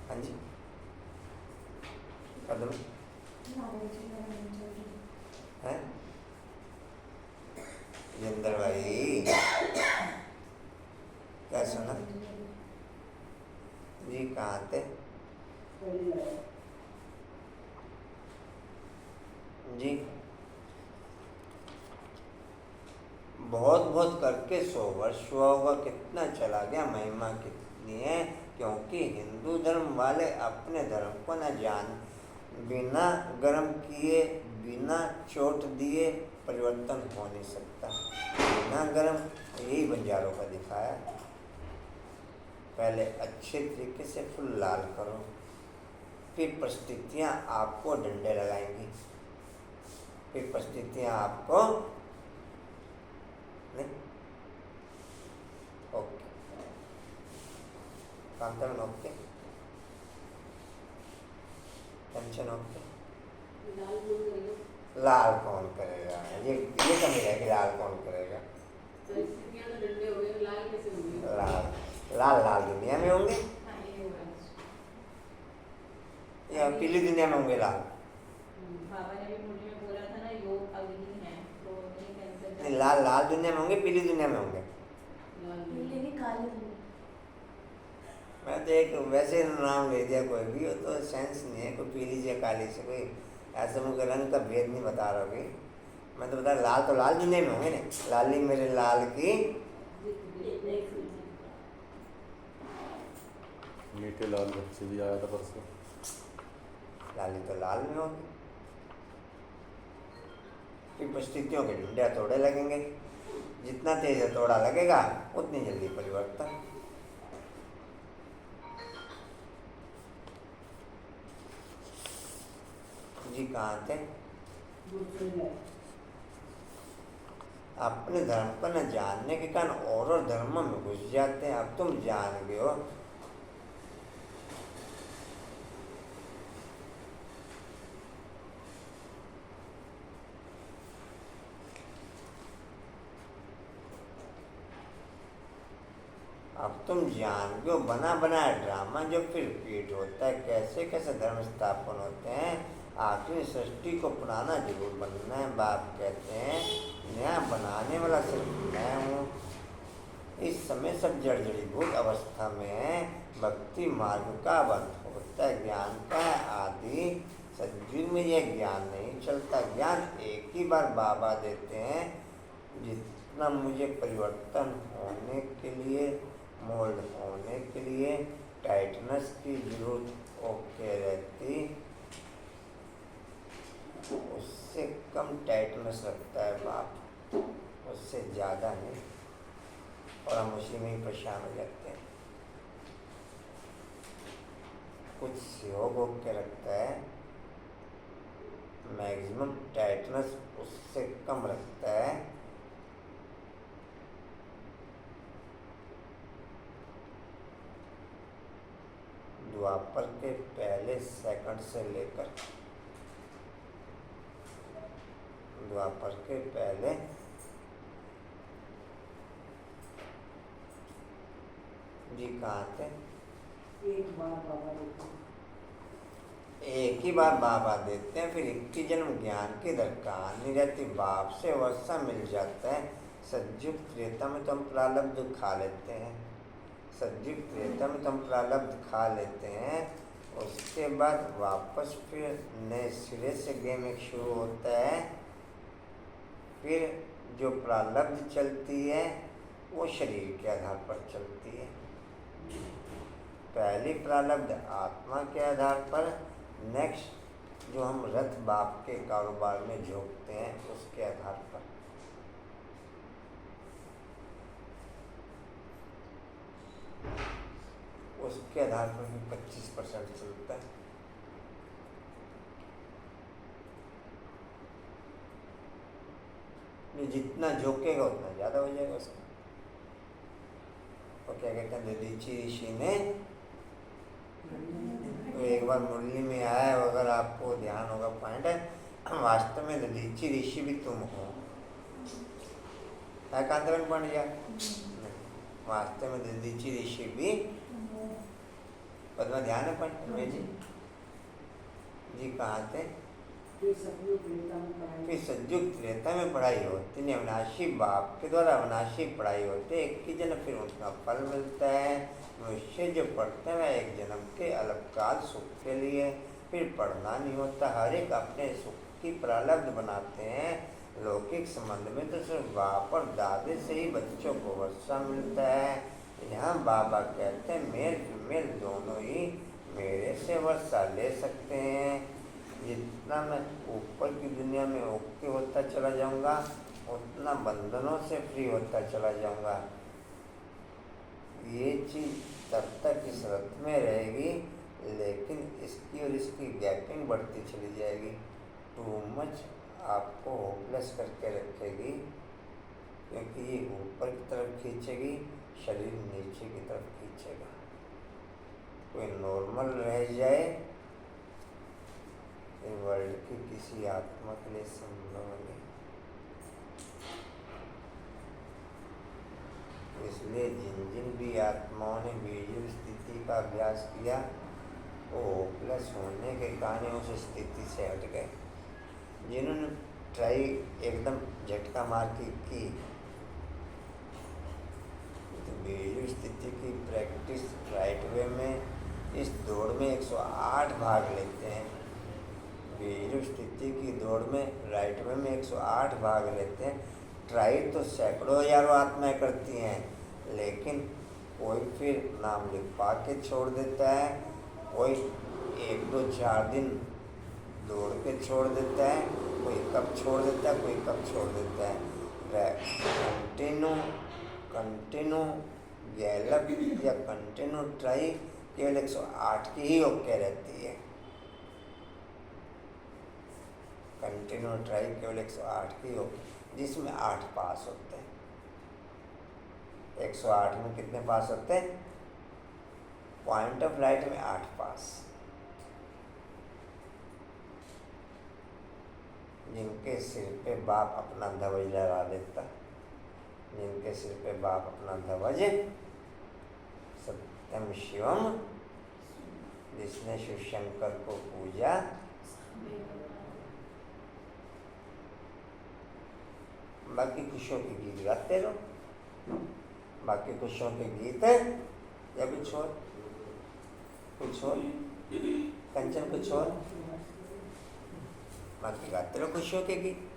A: हाँ जी, कदम है जिंदर भाई, क्या सुना जी? कहाँ थे
B: पहली लड़ाई
A: जी? बहुत बहुत करके 100 वर्ष हुआ होगा, कितना चला गया, महिमा कितनी है। क्योंकि हिंदू धर्म वाले अपने धर्म को न जान, बिना गर्म किए बिना चोट दिए परिवर्तन हो नहीं सकता। बिना गर्म, यही बंजारों का दिखाया। पहले अच्छे तरीके से फुल लाल करो, फिर परिस्थितियाँ आपको डंडे लगाएंगी, फिर परिस्थितियाँ आपको नहीं। ओके, कांतन ओके, टेंशन ओके।
B: लाल बोल रही हो,
A: लाल कौन करेगा? ये कमी है कि लाल कौन करेगा?
B: परिस्थितियाँ तो डंडे हो गए, लाल कैसे होंगे?
A: लाल लाल दुनिया में होंगे या पीली दुनिया में होंगे लाल?
E: बाबा ने भी मुझे में बोला था ना, योग अग्नि है तो नहीं कैंसर
A: नहीं, लाल लाल दुनिया में होंगे, पीली दुनिया में होंगे।
D: नीले की काले धुआं।
A: मैं तो एक वैसे नाम ले दिया, कोई भी हो तो सेंस नहीं है, कोई पीली से काली से, कोई ऐसे मुझे रंग का भेद नहीं बता रहा भाई। मैं तो बता लाल तो लाल दुनिया में होंगे ना, लाली मेरे लाल की
C: मीठे लाल बच्चे भी आया था परसों।
A: लाली तो लाल में होगी, फिर परिस्थितियों के डंडे तोड़े लगेंगे, जितना तेज हथौड़ा लगेगा उतनी जल्दी परिवर्तन। जी कहाँ थे? अपने धर्म को न जानने के कारण और धर्म में घुस जाते हैं। अब तुम जान गए हो, अब तुम जान गए हो, बना बनाया ड्रामा जो फिर रिपीट होता है। कैसे कैसे धर्म स्थापन होते हैं। आखिर सृष्टि को पुराना जरूर बनना है। बाप कहते हैं नया बनाने वाला सिर्फ मैं हूँ। इस समय सब जर्जरीभूत अवस्था में है। भक्ति मार्ग का बंध होता है, ज्ञान का आदि। सतयुग में यह ज्ञान नहीं चलता। ज्ञान एक ही बार बाबा देते हैं। जितना मुझे परिवर्तन होने के लिए, मोल्ड होने के लिए टाइटनेस की जरूरत ओके रहती, उससे कम टाइटनेस रखता है बाप, उससे ज़्यादा नहीं। और हम उसी में ही परेशान हो जाते हैं। कुछ सहयोग होके रखता है, मैक्सिमम टाइटनेस उससे कम रखता है। द्वापर के पहले सेकंड से लेकर द्वापर के पहले जी कहाँ थे?
B: एक बार बाबा देते हैं,
A: एक ही बार बाबा देते हैं, फिर 21 जन्म ज्ञान की दरकार नहीं रहती। बाप से वर्षा मिल जाता है। सतयुग त्रेता में तो हम प्रारब्ध खा लेते हैं, सतयुग त्रेता में तो हम प्रारब्ध खा लेते हैं। उसके बाद वापस फिर नए सिरे से गेम एक शुरू होता है। फिर जो प्रारब्ध चलती है वो शरीर के आधार पर चलती है। पहली प्रारब्ध आत्मा के आधार पर, नेक्स्ट जो हम रथ बाप के कारोबार में झोंकते हैं उसके आधार पर। उसके आधार पर भी 25% चलता है। ये जितना झोंकेगा उतना ज़्यादा हो जाएगा उसका। और क्या कहते हैं, दधीचि ऋषि ने तो एक बार मुरली में आया, अगर आपको ध्यान होगा पॉइंट है, वास्तव में दधीचि ऋषि भी तुम हो। है कांतवन पांड्या, वास्तव में दधीचि ऋषि भी पद्मा ध्यान है पंडित जी कहाँ थे?
B: फिर
A: सतयुग त्रेता में पढ़ाई होती नहीं, अविनाशी बाप के द्वारा अविनाशी पढ़ाई होती है। एक ही जन्म फिर उनका फल मिलता है। मनुष्य जो पढ़ते हैं एक जन्म के अलगकाल सुख के लिए, फिर पढ़ना नहीं होता। हर एक अपने सुख की प्रारब्ध बनाते हैं। लौकिक संबंध में तो सिर्फ बाप और दादे से ही बच्चों को वर्षा मिलता है। यहाँ बाबा कहते हैं मेल फीमेल दोनों ही मेरे से वर्षा ले सकते हैं। जितना मैं ऊपर की दुनिया में ओके होता चला जाऊंगा, उतना बंधनों से फ्री होता चला जाऊंगा। ये चीज़ तब तक इस रथ में रहेगी, लेकिन इसकी और इसकी गैपिंग बढ़ती चली जाएगी। टू मच आपको होपलेस करके रखेगी, क्योंकि ये ऊपर की तरफ खींचेगी, शरीर नीचे की तरफ खींचेगा। कोई नॉर्मल रह जाए वर्ल्ड की किसी आत्मा के लिए संभव नहीं। इसलिए जिन जिन भी आत्माओं ने बीजू स्थिति का अभ्यास किया, वो होपलेस होने के कारण उस स्थिति से हट गए। जिन्होंने ट्राई एकदम झटका मार की तो बीजू स्थिति की प्रैक्टिस राइट वे में इस दौड़ में 108 भाग लेते हैं। बीजू स्थिति की दौड़ में राइट वे में 108 भाग लेते हैं। ट्राई तो सैकड़ों हजारों आत्माएं करती हैं, लेकिन कोई फिर नाम लिखवा के छोड़ देता है, कोई 1 2 4 दिन दौड़ के छोड़ देता है, कोई कब छोड़ देता है, कोई कब छोड़ देता है। कंटिन्यू गैलप या कंटिन्यू ट्राई केवल 108 की ही ओके रहती है। कंटिन्यू ट्राई केवल 108 की ओके, जिसमें 8 पास होते हैं। 108 में कितने पास होते हैं? पॉइंट ऑफ लाइट में 8 पास। जिनके सिर पे बाप अपना ध्वज लहरा देता, जिनके सिर पे बाप अपना ध्वज सत्यम शिवम, जिसने शिव शंकर को पूजा, बाकी खुशियों के गीत गाते रहो। बाकी खुशियों के गीत है या कुछ और कंचन कुछ और, बाकी गाते रहो खुशियों के गीत।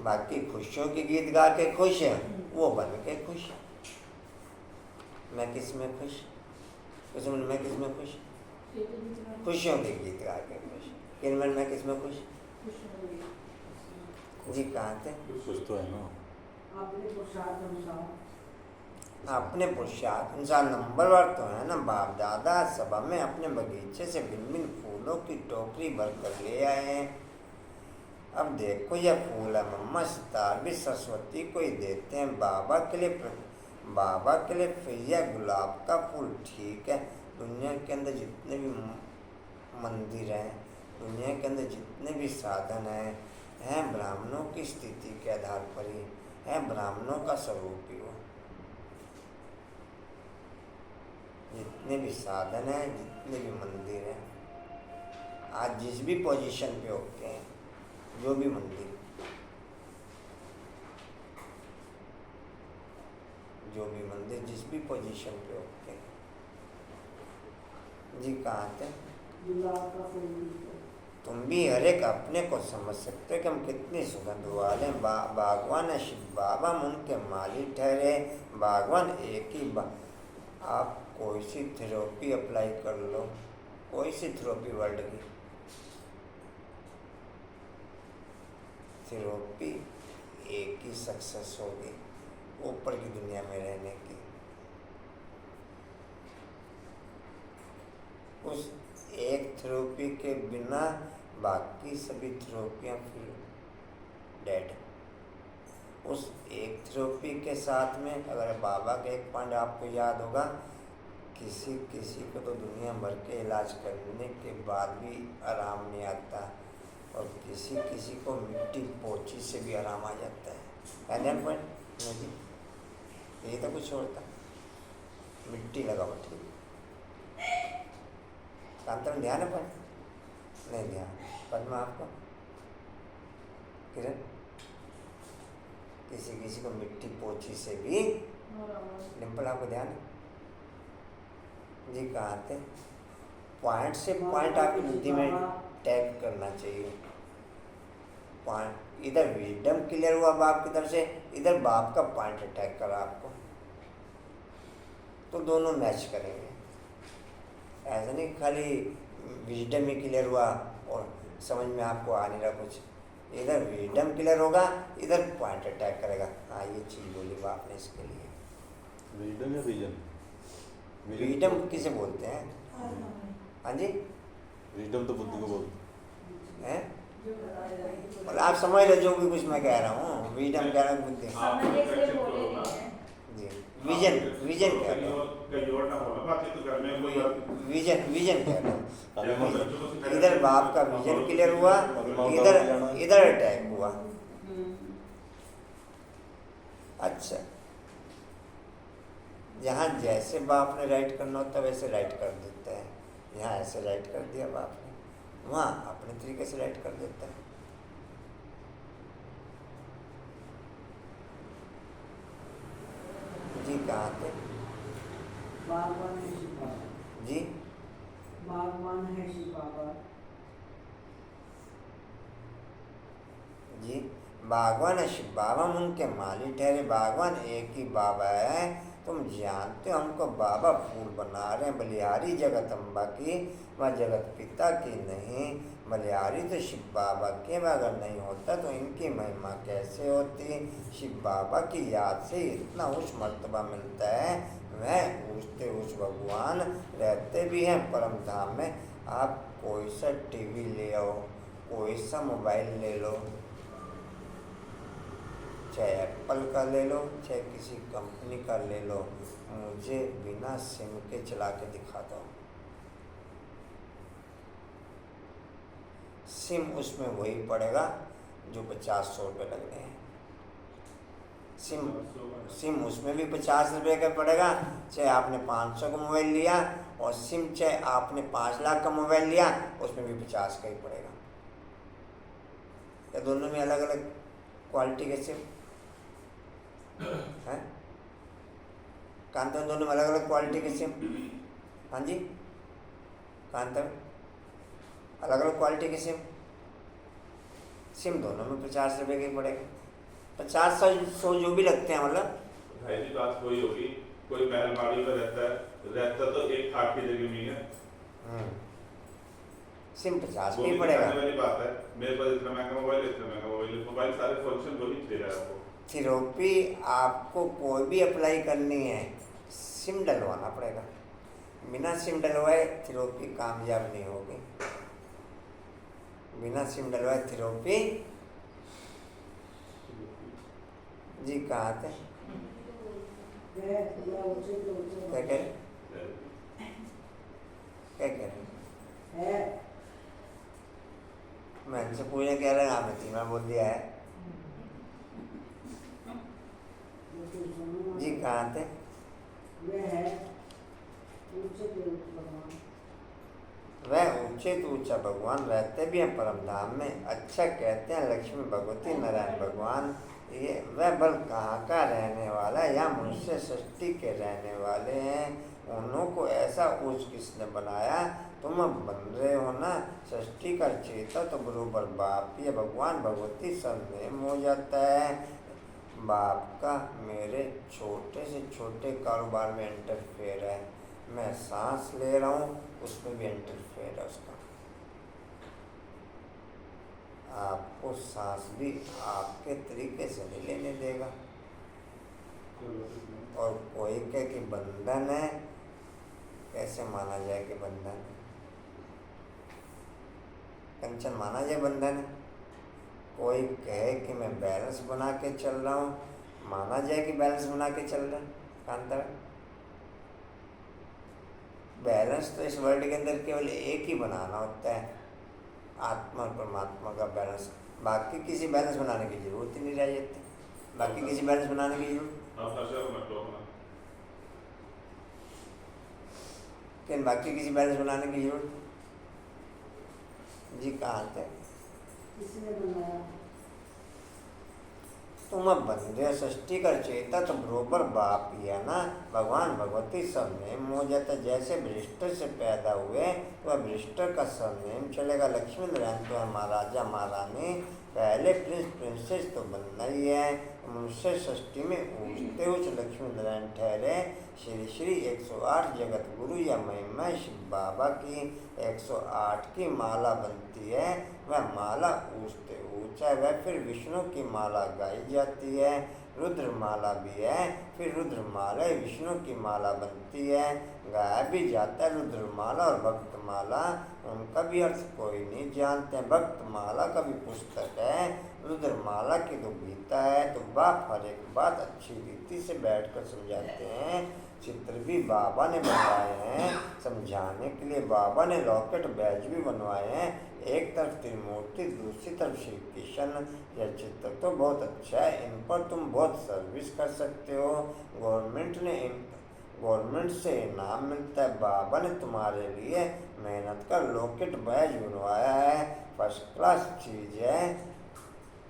A: बाकी खुशियों के गीत गा के खुश है, वो बन के खुश। मैं किस में खुश? मैं किस में खुश? खुशियों के गीत गा के खुश। किनमें मैं किस में खुश? जी कहाँ थे?
C: कुछ तो है ना,
B: अपने पुरुषार्थ अनुसार,
A: अपने पुरुषार्थ अनुसार नंबरवार तो है ना। बाप दादा सभा में अपने बगीचे से भिन्न भिन्न फूलों की टोकरी भर कर ले आए हैं। अब देखो यह फूल है मम्मा सितार भी सरस्वती को ही देते हैं। बाबा के लिए फिर यह गुलाब का फूल ठीक है। दुनिया के अंदर जितने भी मंदिर हैं, दुनिया के अंदर जितने भी साधन हैं ब्राह्मणों की स्थिति के आधार पर ही है, ब्राह्मणों का स्वरूप ही हो। जितने भी साधन हैं, जितने भी मंदिर हैं, आज जिस भी पोजीशन पे होते हैं, जो भी मंदिर, जिस भी पोजीशन पे होते हैं। जी कहाँ थे?
B: गुलाब का फूल।
A: तुम भी हर एक अपने को समझ सकते हो कि हम कितने सुगंध वाले हैं। बागवान है शिव बाबा, हम उनके माली ठहरे। बागवान एक ही आप कोई सी थेरेपी अप्लाई कर लो, कोई सी थेरेपी वर्ल्ड की थेरेपी एक ही सक्सेस होगी, ऊपर की दुनिया में रहने की। उस एक थेरेपी के बिना बाकी सभी थेरेपियाँ फिर डेड। उस एक थेरेपी के साथ में अगर बाबा का एक पॉइंट आपको याद होगा, किसी किसी को तो दुनिया भर के इलाज करने के बाद भी आराम नहीं आता, और किसी किसी को मिट्टी पोछी से भी आराम आ जाता है ध्यान पॉइंट नहीं, ये तो कुछ होता मिट्टी लगाओ ठीक कांता में ध्यान है पर नहीं ध्यान पद्मा आपको किरण किसी किसी को मिट्टी पोछी से भी डिम्पल आपको ध्यान है जी कहाँ थे पॉइंट से पॉइंट आपकी बुद्धि में टैग करना चाहिए पॉइंट इधर विजडम क्लियर हुआ बाप की तरफ से इधर बाप का पॉइंट अटैक करा आपको तो दोनों मैच करेंगे ऐसा नहीं खाली विजडम ही क्लियर हुआ और समझ में आपको आ नहीं रहा कुछ इधर विजडम क्लियर होगा इधर पॉइंट अटैक करेगा हाँ ये चीज़ बोली बाप ने इसके लिए
C: विजडम या विजन
A: विजडम किसे बोलते हैं हाँ जी
C: विजडम तो बुद्धि को बोलते
A: हैं और आप समझ रहे जो भी कुछ मैं कह रहा हूँ विजडम कह रहा हूँ बुद्धि
E: समझने के लिए बोले नहीं है
A: जी विजन विजन कह रहा हूँ विजन विजन कह रहा हूँ इधर बाप का विजन क्लियर हुआ इधर इधर अटैक हुआ अच्छा जहाँ जैसे बाप ने राइट करना होता वैसे राइट कर देता है यहाँ ऐसे राइट कर दिया बाप ने वहाँ अपने तरीके से राइट कर देता है जी कहाँ थे
B: बागवान है शिव बाबा
A: जी
B: बागवान है शिव बाबा
A: जी बागवान है शिव बाबा उनके माली ठहरे बागवान एक ही बाबा है तुम जानते हो हमको बाबा फूल बना रहे हैं बलिहारी जगत अम्बा की वह जगत पिता की नहीं बलिहारी तो शिव बाबा के अगर नहीं होता तो इनकी महिमा कैसे होती शिव बाबा की याद से इतना उच्च मर्तबा मिलता है वह ऊँचते उच्च भगवान रहते भी हैं परम धाम में आप कोई सा टीवी ले आओ कोई सा मोबाइल ले लो चाहे एप्पल का ले लो चाहे किसी कंपनी का ले लो मुझे बिना सिम के चला के दिखा दो सिम उसमें वही पड़ेगा जो 50-100 रुपये लग रहे हैं सिम उसमें भी 50 रुपये का पड़ेगा चाहे आपने 500 का मोबाइल लिया और सिम चाहे आपने 5 लाख का मोबाइल लिया उसमें भी 50 का ही पड़ेगा या दोनों में अलग अलग क्वालिटी के सिम हैं कांता दोनों में अलग अलग क्वालिटी के सिम हाँ जी कांता अलग अलग क्वालिटी के सिम दोनों में 50 रुपये के पड़ेगा 50-100 जो भी लगते हैं मतलब
F: भाई जी बात वही होगी कोई महलबाड़ी में रहता तो एक खाट की जगह में है
A: सिम 50 ही पड़ेगा
F: वाली बात है मेरे पास इतना महंगा मोबाइल सारे फंक्शन वही दे रहा है आपको
A: थेरेपी आपको कोई भी अप्लाई करनी है सिम डलवाना पड़ेगा बिना सिम डलवाए थेरेपी कामयाब नहीं होगी बिना सिम डलवाए थेरेपी जी कहाँ थे क्या कह रहे क्या कह रहे मैं इनसे पूछे कह रहे हैं आपने तीमा बोल दिया है जी कहाँ थे वह ऊंचे तो ऊंचा भगवान रहते भी हैं परम धाम में अच्छा कहते हैं लक्ष्मी भगवती नारायण भगवान ये वह बल कहाँ का रहने वाला है या मनुष्य सृष्टि के रहने वाले हैं उन्हों को ऐसा ऊंच किसने बनाया तुम बन रहे हो ना सृष्टि का चेता तो बरोबर बाप या भगवान भगवती संदेह हो जाता है बाप का मेरे छोटे से छोटे कारोबार में इंटरफेयर है मैं सांस ले रहा हूँ उसमें भी इंटरफेयर है उसका आपको सांस भी आपके तरीके से नहीं लेने देगा और कोई कहे कि बंधन है कैसे माना जाए कि बंधन है कंचन माना जाए बंधन है कोई कहे कि मैं बैलेंस बना के चल रहा हूँ, माना जाए कि बैलेंस बना के चल रहा है कांता। बैलेंस तो इस वर्ल्ड के अंदर केवल एक ही बनाना होता है, आत्मा और परमात्मा का बैलेंस। बाकी किसी बैलेंस बनाने की जरूरत ही नहीं रह जाती, बाकी किसी बैलेंस बनाने की जरूरत,
F: आप हर्षा को मत रोकना।
A: लेकिन बाकी किसी बैलेंस बनाने की जरूरत जी कहाँ थे।
B: किसने बनाया?
A: तुम बंदे सृष्टि कर चेता तो बरोबर बाप ही है ना। भगवान भगवती सरनेम हो जाता, जैसे वृष्टर से पैदा हुए तो वृष्टर का सरनेम चलेगा। लक्ष्मी नारायण तो है महाराजा महारानी, पहले प्रिंस प्रिंसेस तो बनना ही है। मनुष्य सृष्टि में ऊंचते उच्च लक्ष्मी नारायण ठहरे। श्री श्री 108 जगत गुरु या महिमा शिव बाबा की 108 की माला बनती है, वह माला ऊंचते ऊंचा वह फिर विष्णु की माला गाई जाती है। रुद्र माला भी है, फिर रुद्र माला विष्णु की माला बनती है, गाया भी जाता है रुद्र माला और भक्त माला। उनका भी अर्थ कोई नहीं जानते हैं। भक्त माला का भी पुस्तक है, रुद्र माला की तो गीता है। तो बाप हर एक बात अच्छी रीति से बैठकर समझाते हैं। चित्र भी बाबा ने बनवाए हैं समझाने के लिए। बाबा ने लॉकेट बैज भी बनवाए हैं, एक तरफ त्रिमूर्ति दूसरी तरफ श्री कृष्ण। यह चित्र तो बहुत अच्छा है, इन पर तुम बहुत सर्विस कर सकते हो। गवर्नमेंट से इनाम मिलता है। बाबा ने तुम्हारे लिए मेहनत का लॉकेट बैज बनवाया है, फर्स्ट क्लास चीज़ है।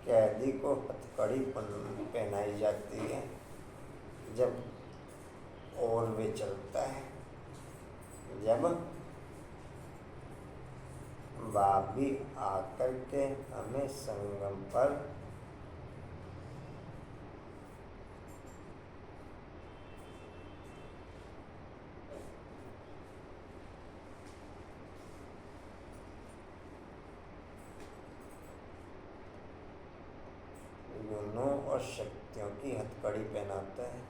A: कैदी को हथकड़ी पहनाई जाती है जब और वे चलता है, जब बाप भी आकर के हमें संगम पर गुणों और शक्तियों की हथकड़ी पहनाता है।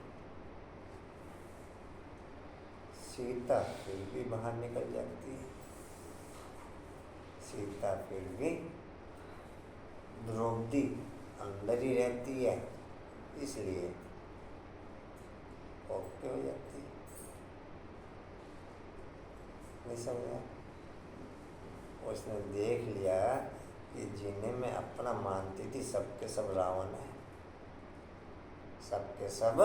A: सीता फिर भी बाहर निकल जाती है, सीता फिर भी द्रौपदी अंदर ही रहती है, इसलिए ओके हो जाती है। नहीं समझा? उसने देख लिया कि जिन्हें मैं अपना मानती थी सबके सब रावण है, सबके सब,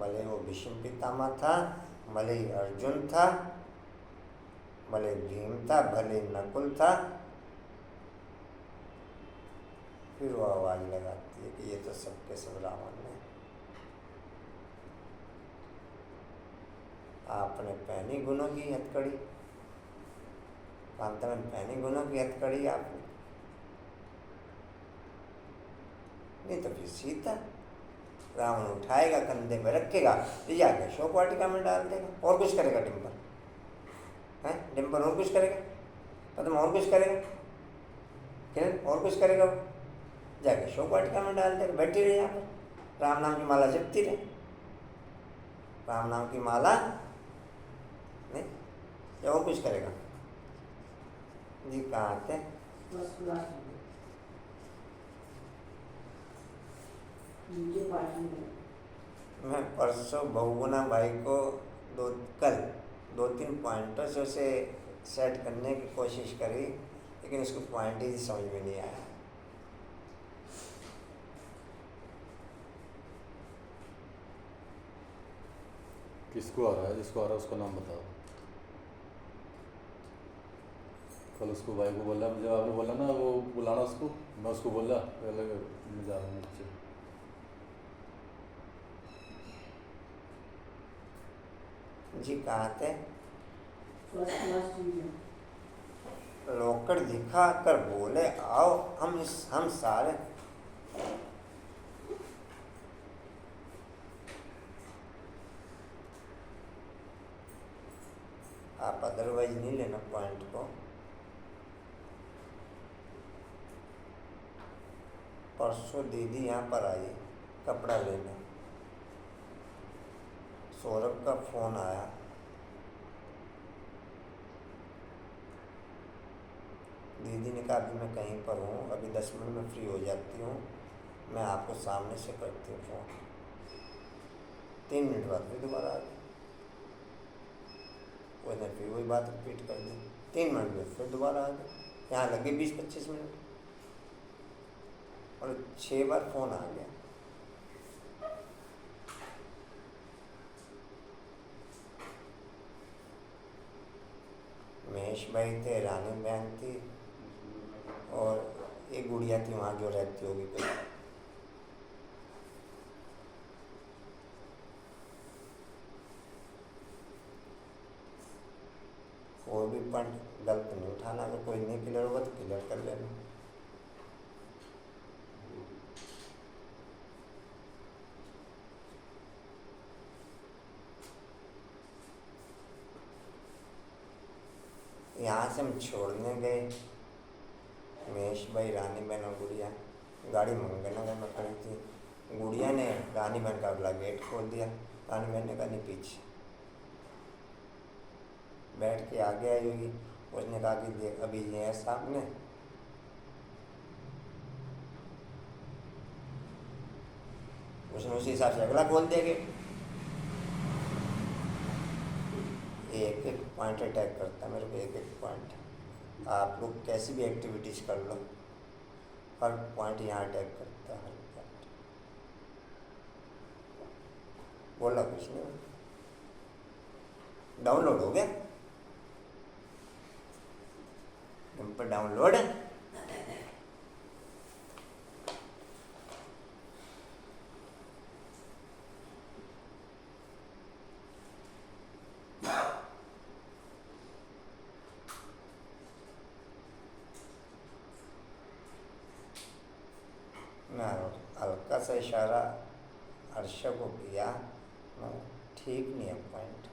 A: भले वो भीष्म पितामह था, भले ही अर्जुन था, भले भीम था, भले नकुल था, फिर वो आवाज लगाती है कि ये तो सबके सब रावण है। आपने पहनी गुणों की हथकड़ी, कांतावन पहनी गुणों की हथकड़ी आपने, नहीं तो फिर सीता रावण उठाएगा, कंधे पे रखेगा, ले जाके शोक वाटिका में डाल देगा। और कुछ करेगा डिम्पल? है डिम्पल और कुछ करेगा? पद्म और कुछ करेगा? किरण और कुछ करेगा? वो जाके शोक वाटिका में डाल देगा, बैठी रहे यहाँ पर, राम नाम की माला जपती रहे। राम नाम की माला नहीं, या और कुछ करेगा? जी कहाँ थे? मैं परसों बहुगुना भाई को कल 2-3 पॉइंटों से उसे सेट करने की कोशिश करी, लेकिन उसको पॉइंट ही समझ में नहीं आया।
C: किसको आ रहा है? जिसको आ रहा है उसका नाम बताओ। कल उसको भाई को बोला, जब आपने बोला ना वो बुलाना उसको, मैं उसको बोला पहले मैं जा रहा हूँ नीचे।
A: जी कहाँ थे? लॉकेट दिखा कर बोले आओ हम सारे आप अदरवाइज नहीं लेना पॉइंट को। परसों दीदी यहाँ पर आई कपड़ा लेने, सौरभ का फोन आया, दीदी ने कहा अभी मैं कहीं पर हूँ, अभी 10 मिनट में फ्री हो जाती हूँ, मैं आपको सामने से करती हूँ फ़ोन। 3 मिनट बाद फिर दोबारा आ गई, उसने फिर वही बात रिपीट कर दी। 3 मिनट में फिर दोबारा आ गई, यहाँ लगे 20-25 मिनट और 6 बार फ़ोन आ गया। महेश भाई थे, रानी बहन थी और एक गुड़िया थी वहाँ जो रहती होगी कोई। कोई भी पॉइंट गलत नहीं उठाना, अगर कोई नहीं क्लियर होगा तो क्लियर कर लेना। यहाँ से हम छोड़ने गए, महेश भाई, रानी बहन और गुड़िया, गाड़ी मंगनगर में खड़ी थी। गुड़िया ने रानी बहन का अगला गेट खोल दिया, रानी बहन ने कहा नहीं पीछे बैठ के आगे आई होगी। उसने कहा कि देख अभी ये है सामने, उसने उसी हिसाब से अगला खोल दिया गेट। एक एक पॉइंट अटैक करता है मेरे को, एक एक पॉइंट। आप लोग कैसी भी एक्टिविटीज़ कर लो, हर पॉइंट यहाँ अटैक करता है, हर पॉइंट। बोला कुछ नहीं, डाउनलोड हो गया तुम पर, डाउनलोड है। हल्का सा इशारा हर्षा को किया, ठीक नहीं है पॉइंट,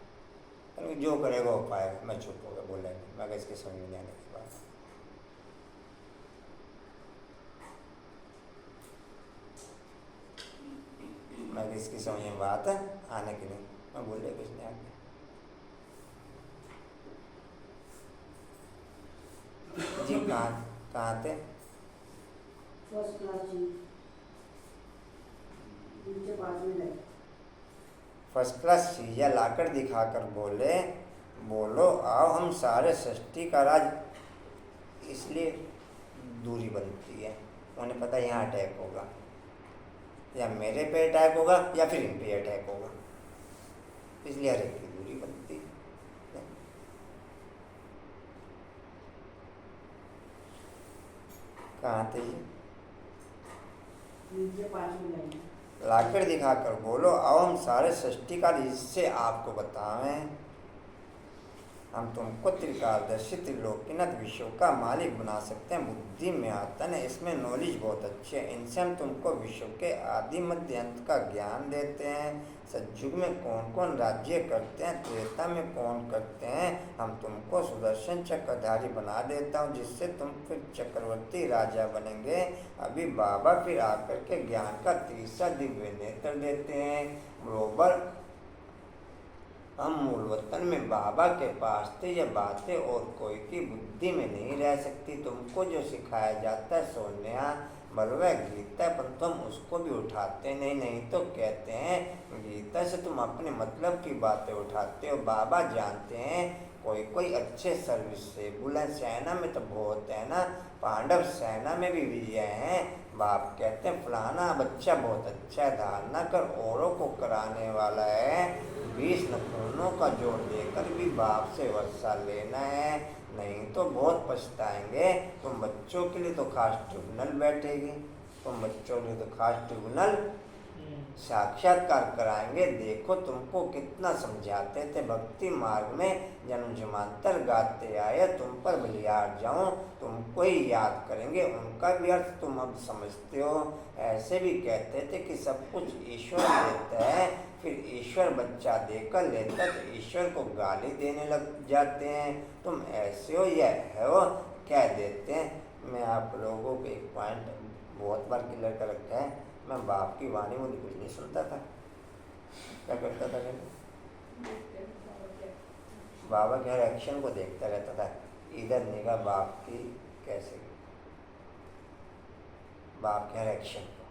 A: लेकिन जो करेगा वो पाएगा। मैं चुप हो गया, बोला नहीं, मैं इसके समझ में आने की बात। मैं इसकी समझ में बात है आने की नहीं, मैं बोले कुछ नहीं आगे। जी कहाँ थे?
B: फर्स्ट क्लास जी, नीचे 5 मिनट।
A: फर्स्ट क्लास चीज़ें लाकर दिखाकर बोले, बोलो आओ हम सारे सृष्टि का राज। इसलिए दूरी बनती है, उन्हें पता है यहाँ अटैक होगा, या मेरे पे अटैक होगा या फिर इन पे अटैक होगा, इसलिए हर एक की दूरी बनती है। कहाँ थे ये?
B: नीचे 5 मिनट।
A: लाकर दिखाकर बोलो आओ हम सारे सृष्टि का, जिससे आपको बतावें हम तुमको त्रिकालदर्शी त्रिलोकीनाथ विश्व का मालिक बना सकते हैं। बुद्धि में आता है, इसमें नॉलेज बहुत अच्छी है। इनसे हम तुमको विश्व के आदि मध्य अंत का ज्ञान देते हैं। सतयुग में कौन कौन राज्य करते हैं, त्रेता में कौन करते हैं, हम तुमको सुदर्शन चक्रधारी बना देता हूँ, जिससे तुम फिर चक्रवर्ती राजा बनेंगे। अभी बाबा फिर आकर के ज्ञान का तीसरा दिव्य नेत्र देते हैं। बरोबर हम मूल वतन में बाबा के पास थे, ये बातें और कोई की बुद्धि में नहीं रह सकती। तुमको जो सिखाया जाता है सोनिया बलवा गीता, परंतु हम उसको भी उठाते नहीं तो कहते हैं गीता से तुम अपने मतलब की बातें उठाते हो। बाबा जानते हैं कोई अच्छे सर्विस से बुला, सेना में तो बहुत है ना, पांडव सेना में भी विजय हैं। बाप कहते हैं फलाना बच्चा बहुत अच्छा धारणा कर औरों को कराने वाला है। 20 नखूनों का जोड़ देकर भी बाप से वर्षा लेना है, नहीं तो बहुत पछताएंगे। तुम बच्चों के लिए तो खास ट्रिब्यूनल बैठेगी, तुम बच्चों के लिए तो खास ट्रिब्यूनल साक्षात्कार कराएंगे। देखो तुमको कितना समझाते थे, भक्ति मार्ग में जन्म जन्मांतर गाते आए, तुम पर बलिहार जाऊं तुमको ही याद करेंगे। उनका भी अर्थ तुम अब समझते हो। ऐसे भी कहते थे कि सब कुछ ईश्वर देता है, फिर ईश्वर बच्चा देकर लेता तो ईश्वर को गाली देने लग जाते हैं। तुम ऐसे हो या है हो कह देते हैं। मैं आप लोगों को एक पॉइंट बहुत बार क्लियर कर रखा है, मैं बाप की वाणी मुझे कुछ नहीं सुनता था। क्या करता था मैं? बाबा के हर एक्शन को देखता रहता था। इधर निगाह बाप की कैसे बाप के हर एक्शन को।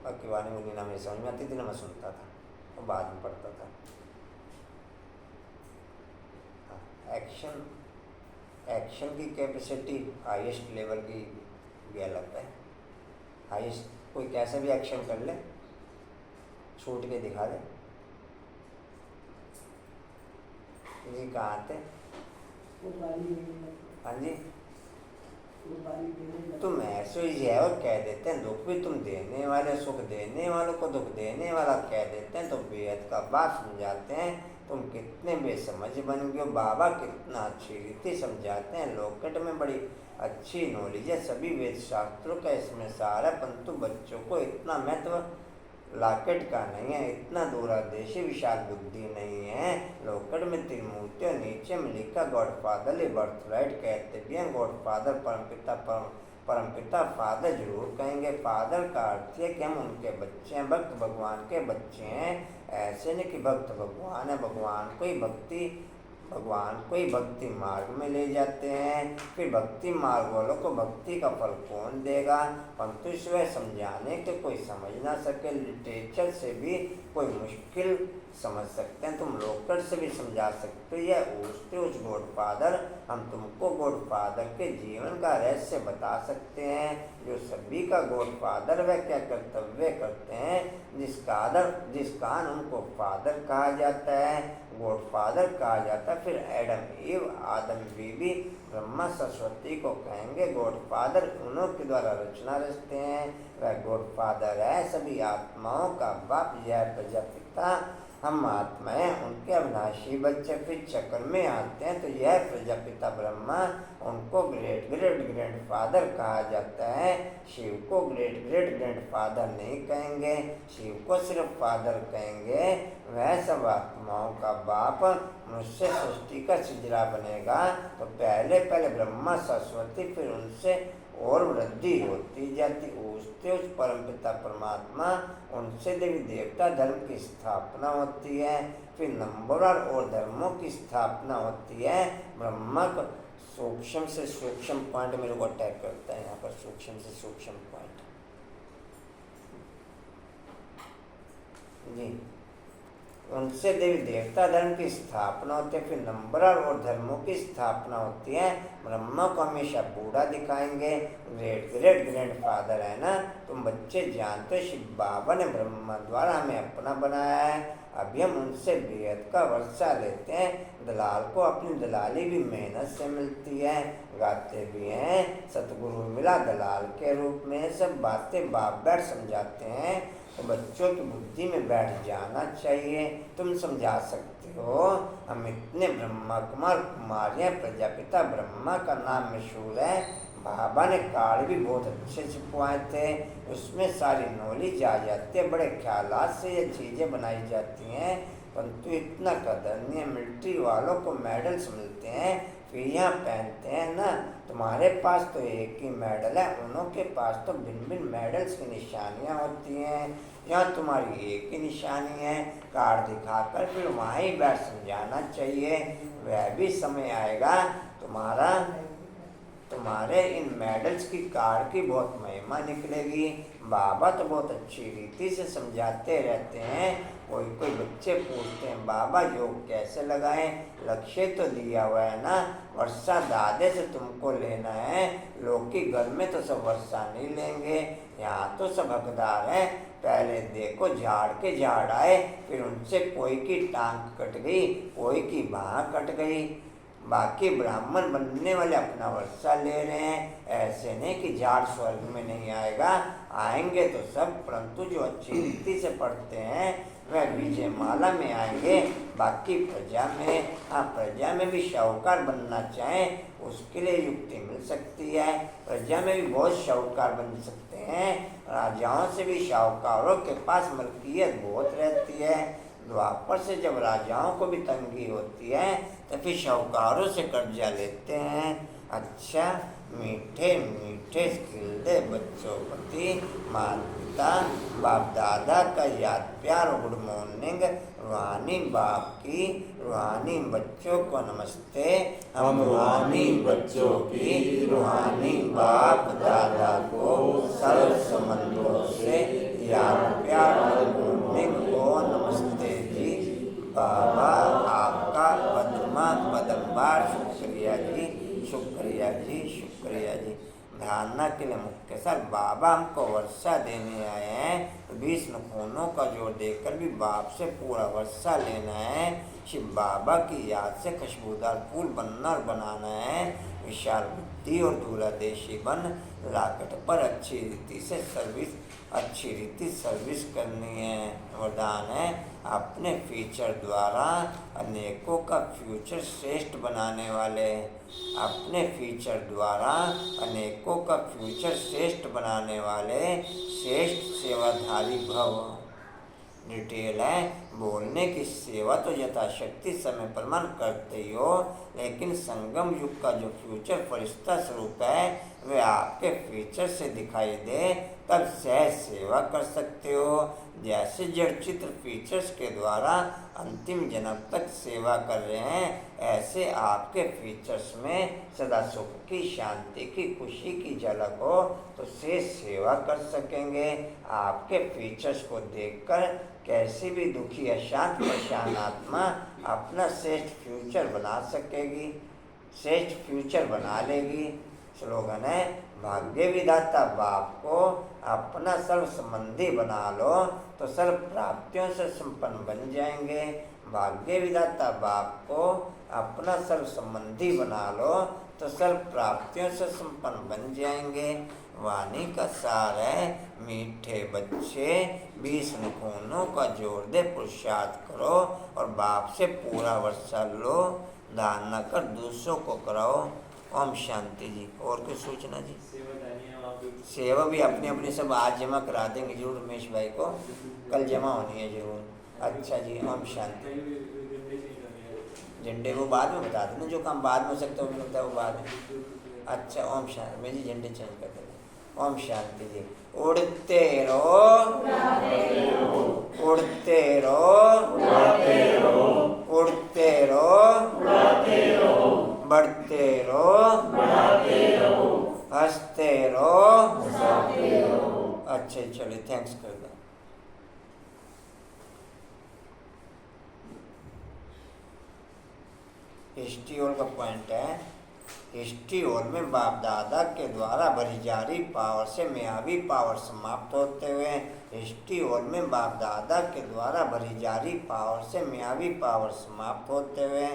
A: बाकी वाणी मुझे ना मेरी समझ में आती थी ना मैं सुनता था, तो बाद में पढ़ता था। एक्शन की कैपेसिटी हाईएस्ट लेवल की गलत है। हाईएस्ट कोई कैसे भी एक्शन कर ले, छूट के दिखा दे। जी कहाँ थे?
B: वो गाली देने लगे,
A: हाँ जी,
B: वो गाली देने लगे।
A: तुम ऐसे ही है और कह देते हैं दुख भी तुम देने वाले, सुख देने वालों को दुख देने वाला कह देते हैं। तो बेहद का बात समझाते हैं, तुम कितने बेसमझ बन गए हो। बाबा कितना अच्छी रीति समझाते हैं, लोकेट में बड़ी अच्छी नॉलेज है, सभी वेद शास्त्रों का इसमें सारा, परंतु बच्चों को इतना महत्व लॉकेट का नहीं है, इतना दूरदर्शी विशाल बुद्धि नहीं है। लॉकेट में त्रिमूर्ति और नीचे में लिखा गॉड फादर बर्थराइट कहते भी हैं। गॉड फादर परमपिता फादर जरूर कहेंगे। फादर का अर्थ है कि हम उनके बच्चे हैं, भक्त भगवान के बच्चे हैं। ऐसे नहीं कि भक्त भगवान है, भगवान को ही भक्ति मार्ग में ले जाते हैं। फिर भक्ति मार्ग वालों को भक्ति का फल कौन देगा? परंतु स्वयं समझाने के कोई समझ ना सके, लिटरेचर से भी कोई मुश्किल समझ सकते हैं, तुम लोकल से भी समझा सकते हो। या उस गॉड फादर, हम तुमको गॉड फादर के जीवन का रहस्य बता सकते हैं। जो सभी का गॉड फादर वह क्या कर्तव्य करते हैं, जिस कारण उनको फादर कहा जाता है, गॉड फादर कहा जाता है। फिर एडम ईव, आदम बीबी, ब्रह्मा सरस्वती को कहेंगे गॉड फादर। उन्हों के द्वारा रचना रचते हैं, वह गॉड फादर है सभी आत्माओं का बाप। यह प्रजापिता, हम आत्माएं उनके अविनाशी बच्चे। फिर चक्र में आते हैं तो यह प्रजापिता ब्रह्मा, उनको ग्रेट ग्रैंड फादर कहा जाता है। शिव को ग्रेट ग्रैंड फादर नहीं कहेंगे, शिव को सिर्फ फादर कहेंगे। वह सब आत्माओं का बाप। मनुष्य सृष्टि का सिजरा बनेगा तो पहले ब्रह्मा सरस्वती, फिर उनसे और वृद्धि होती जाती, उससे उस परमपिता परमात्मा, उनसे देवी देवता धर्म की स्थापना होती है। फिर नंबरवार और धर्मों की स्थापना होती है। ब्रह्मा को सूक्ष्म से सूक्ष्म पॉइंट मेरे को अटैक करता है यहाँ पर, सूक्ष्म से सूक्ष्म पॉइंट जी। उनसे देवी देवता धर्म की स्थापना होती है। फिर नंबरवार और धर्मों की स्थापना होती है। ब्रह्मा को हमेशा बूढ़ा दिखाएंगे, ग्रेट ग्रैंड फादर है ना। तुम बच्चे जानते हो शिव बाबा ने ब्रह्मा द्वारा हमें अपना बनाया है। अभी हम उनसे बेहद का वर्षा लेते हैं। दलाल को अपनी दलाली भी मेहनत से मिलती है, गाते भी हैं सतगुरु मिला दलाल के रूप में। सब बातें बाप बैठ समझाते हैं, तो बच्चों की बुद्धि में बैठ जाना चाहिए। तुम समझा सकते हो। हम इतने ब्रह्मा कुमार हैं, प्रजापिता ब्रह्मा का नाम मशहूर है। बाबा ने कार्ड भी बहुत अच्छे छपवाए थे, उसमें सारी नॉलेज आ जाती है। बड़े ख्यालात से ये चीज़ें बनाई जाती हैं, परंतु इतना कदर नहीं है। मिलिट्री वालों को मेडल्स मिलते हैं, फिर यहाँ पहनते हैं ना। तुम्हारे पास तो एक ही मेडल है, उन्हों के पास तो भिन्न भिन्न मेडल्स की निशानियाँ होती हैं। यहाँ तुम्हारी एक ही निशानी है, कार्ड दिखाकर फिर वहाँ ही बैठ समझाना चाहिए। वह भी समय आएगा तुम्हारे इन मेडल्स की कार्ड की बहुत महिमा निकलेगी। बाबा तो बहुत अच्छी रीति से समझाते रहते हैं। कोई बच्चे पूछते हैं बाबा योग कैसे लगाएं? लक्ष्य तो दिया हुआ है ना, वर्षा दादे से तुमको लेना है। लोग के घर में तो सब वर्षा नहीं लेंगे, यहाँ तो सब हकदार हैं। पहले देखो झाड़ आए, फिर उनसे कोई की टांग कट गई, कोई की बाँह कट गई। बाकी ब्राह्मण बनने वाले अपना वर्षा ले रहे हैं। ऐसे नहीं कि झाड़ स्वर्ग में नहीं आएगा, आएंगे तो सब, परंतु जो अच्छी रीति से पढ़ते हैं वह विजय माला में आएंगे। बाकी प्रजा में भी शाहूकार बनना चाहें उसके लिए युक्ति मिल सकती है। प्रजा में भी बहुत शाहूकार बन सकते हैं। राजाओं से भी शाहूकारों के पास मलकियत बहुत रहती है। द्वापर से जब राजाओं को भी तंगी होती है तो फिर शाहूकारों से कर्जा लेते हैं। अच्छा, मीठे मीठे खिलते बच्चों प्रति माता पिता बाप दादा का याद प्यार, गुड मॉर्निंग। रूहानी बाप की रूहानी बच्चों को नमस्ते।
C: हम रूहानी बच्चों की रूहानी बाप दादा को सर्व संबंधों से याद प्यार और को नमस्ते जी। बाबा आपका पद्मा पदम्बार शुक्रिया जी, शुक्रिया जी, शुक्रिया जी। धारणा के लिए मुख्य सर बाबा हमको वर्षा देने आए हैं, तो 20 नखूनों का जोर देकर भी बाप से पूरा वर्षा लेना है। शिव बाबा की याद से खुशबूदार फूल बनना और बनाना है। विशाल बुद्धि और दूरदेशी बन राकेट पर अच्छी रीति सर्विस करनी है। वरदान है अपने फीचर द्वारा अनेकों का फ्यूचर श्रेष्ठ बनाने वाले। अपने फीचर द्वारा अनेकों का फ्यूचर श्रेष्ठ बनाने वाले श्रेष्ठ सेवाधारी भव। डिटेल है बोलने की सेवा तो यथाशक्ति समय प्रमाण करते ही हो, लेकिन संगम युग का जो फ्यूचर फरिश्ता स्वरूप है वे आपके फीचर से दिखाई दे तब सहज सेवा कर सकते हो। जैसे जड़ चित्र फीचर्स के द्वारा अंतिम जन्म तक सेवा कर रहे हैं, ऐसे आपके फीचर्स में सदा सुख की, शांति की, खुशी की झलक हो तो शेष सेवा कर सकेंगे। आपके फीचर्स को देखकर कैसी भी दुखी अशांत परेशान आत्मा अपना श्रेष्ठ फ्यूचर बना सकेगी, श्रेष्ठ फ्यूचर बना लेगी। स्लोगन है भाग्य विधाता बाप को अपना सर्व संबंधी बना लो तो सर्व प्राप्तियों से संपन्न बन जाएंगे। भाग्य विधाता बाप को अपना सर्व संबंधी बना लो तो सर्व प्राप्तियों से संपन्न बन जाएंगे। वाणी का सार है मीठे बच्चे 20 नखूनों का जोर दे पुरुषार्थ करो और बाप से पूरा वर्षा लो, दान न कर दूसरों को कराओ। ओम शांति जी। और कोई सूचना जी? सेवा भी अपनी अपनी सब आज जमा करा देंगे जरूर, रमेश भाई को कल जमा होनी है जरूर। अच्छा जी, ओम शांति। झंडे वो बाद में बता देना, जो काम बाद में हो सकता है वो बाद में। अच्छा ओम शांति। मैं जी झंडे चेंज कर देना। ओम शांति जी। उड़ते रहो, उड़ते रहो, उड़ते रहो, बढ़ते रहो, हंसते रहो। अच्छा चलिए, थैंक्स कर दो। हिस्ट्री हॉल का पॉइंट है, हिस्ट्री हॉल में बाप दादा के द्वारा भरी जा रही पावर से मायावी पावर समाप्त होते हुए, हिस्ट्री हॉल में बाप दादा के द्वारा भरी जा रही पावर से मायावी पावर समाप्त होते हुए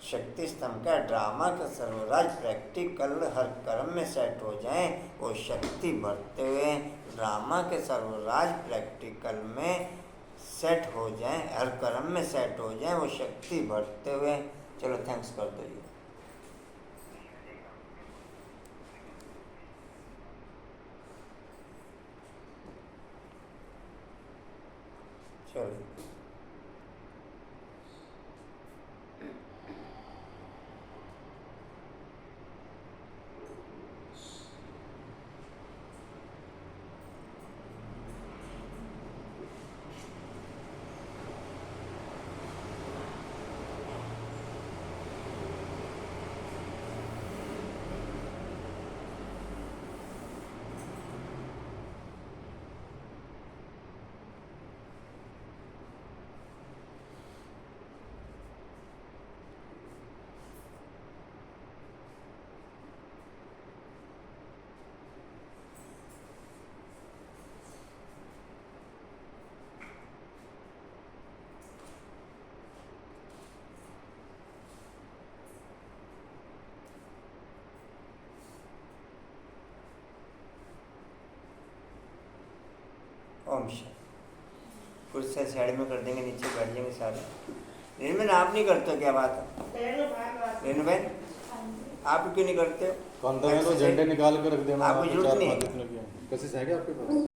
C: शक्ति स्तंभ का ड्रामा का सर्वराज प्रैक्टिकल हर कर्म में सेट हो जाए वो शक्ति बढ़ते हुए, ड्रामा के सर्वराज प्रैक्टिकल में सेट हो जाए, हर कर्म में सेट हो जाए वो शक्ति बढ़ते हुए। चलो थैंक्स कर दो। चलो ओम शांति। कुर्सी साइड में कर देंगे, नीचे बैठ जाएंगे सारे। रेणु बहन आप नहीं करते हो क्या बात है? रेणु बहन आप क्यों नहीं करते हो? तो झंडे निकाल कर रख देना।
A: आपको जरूरत नहीं है।
C: कैसे है आपके पास?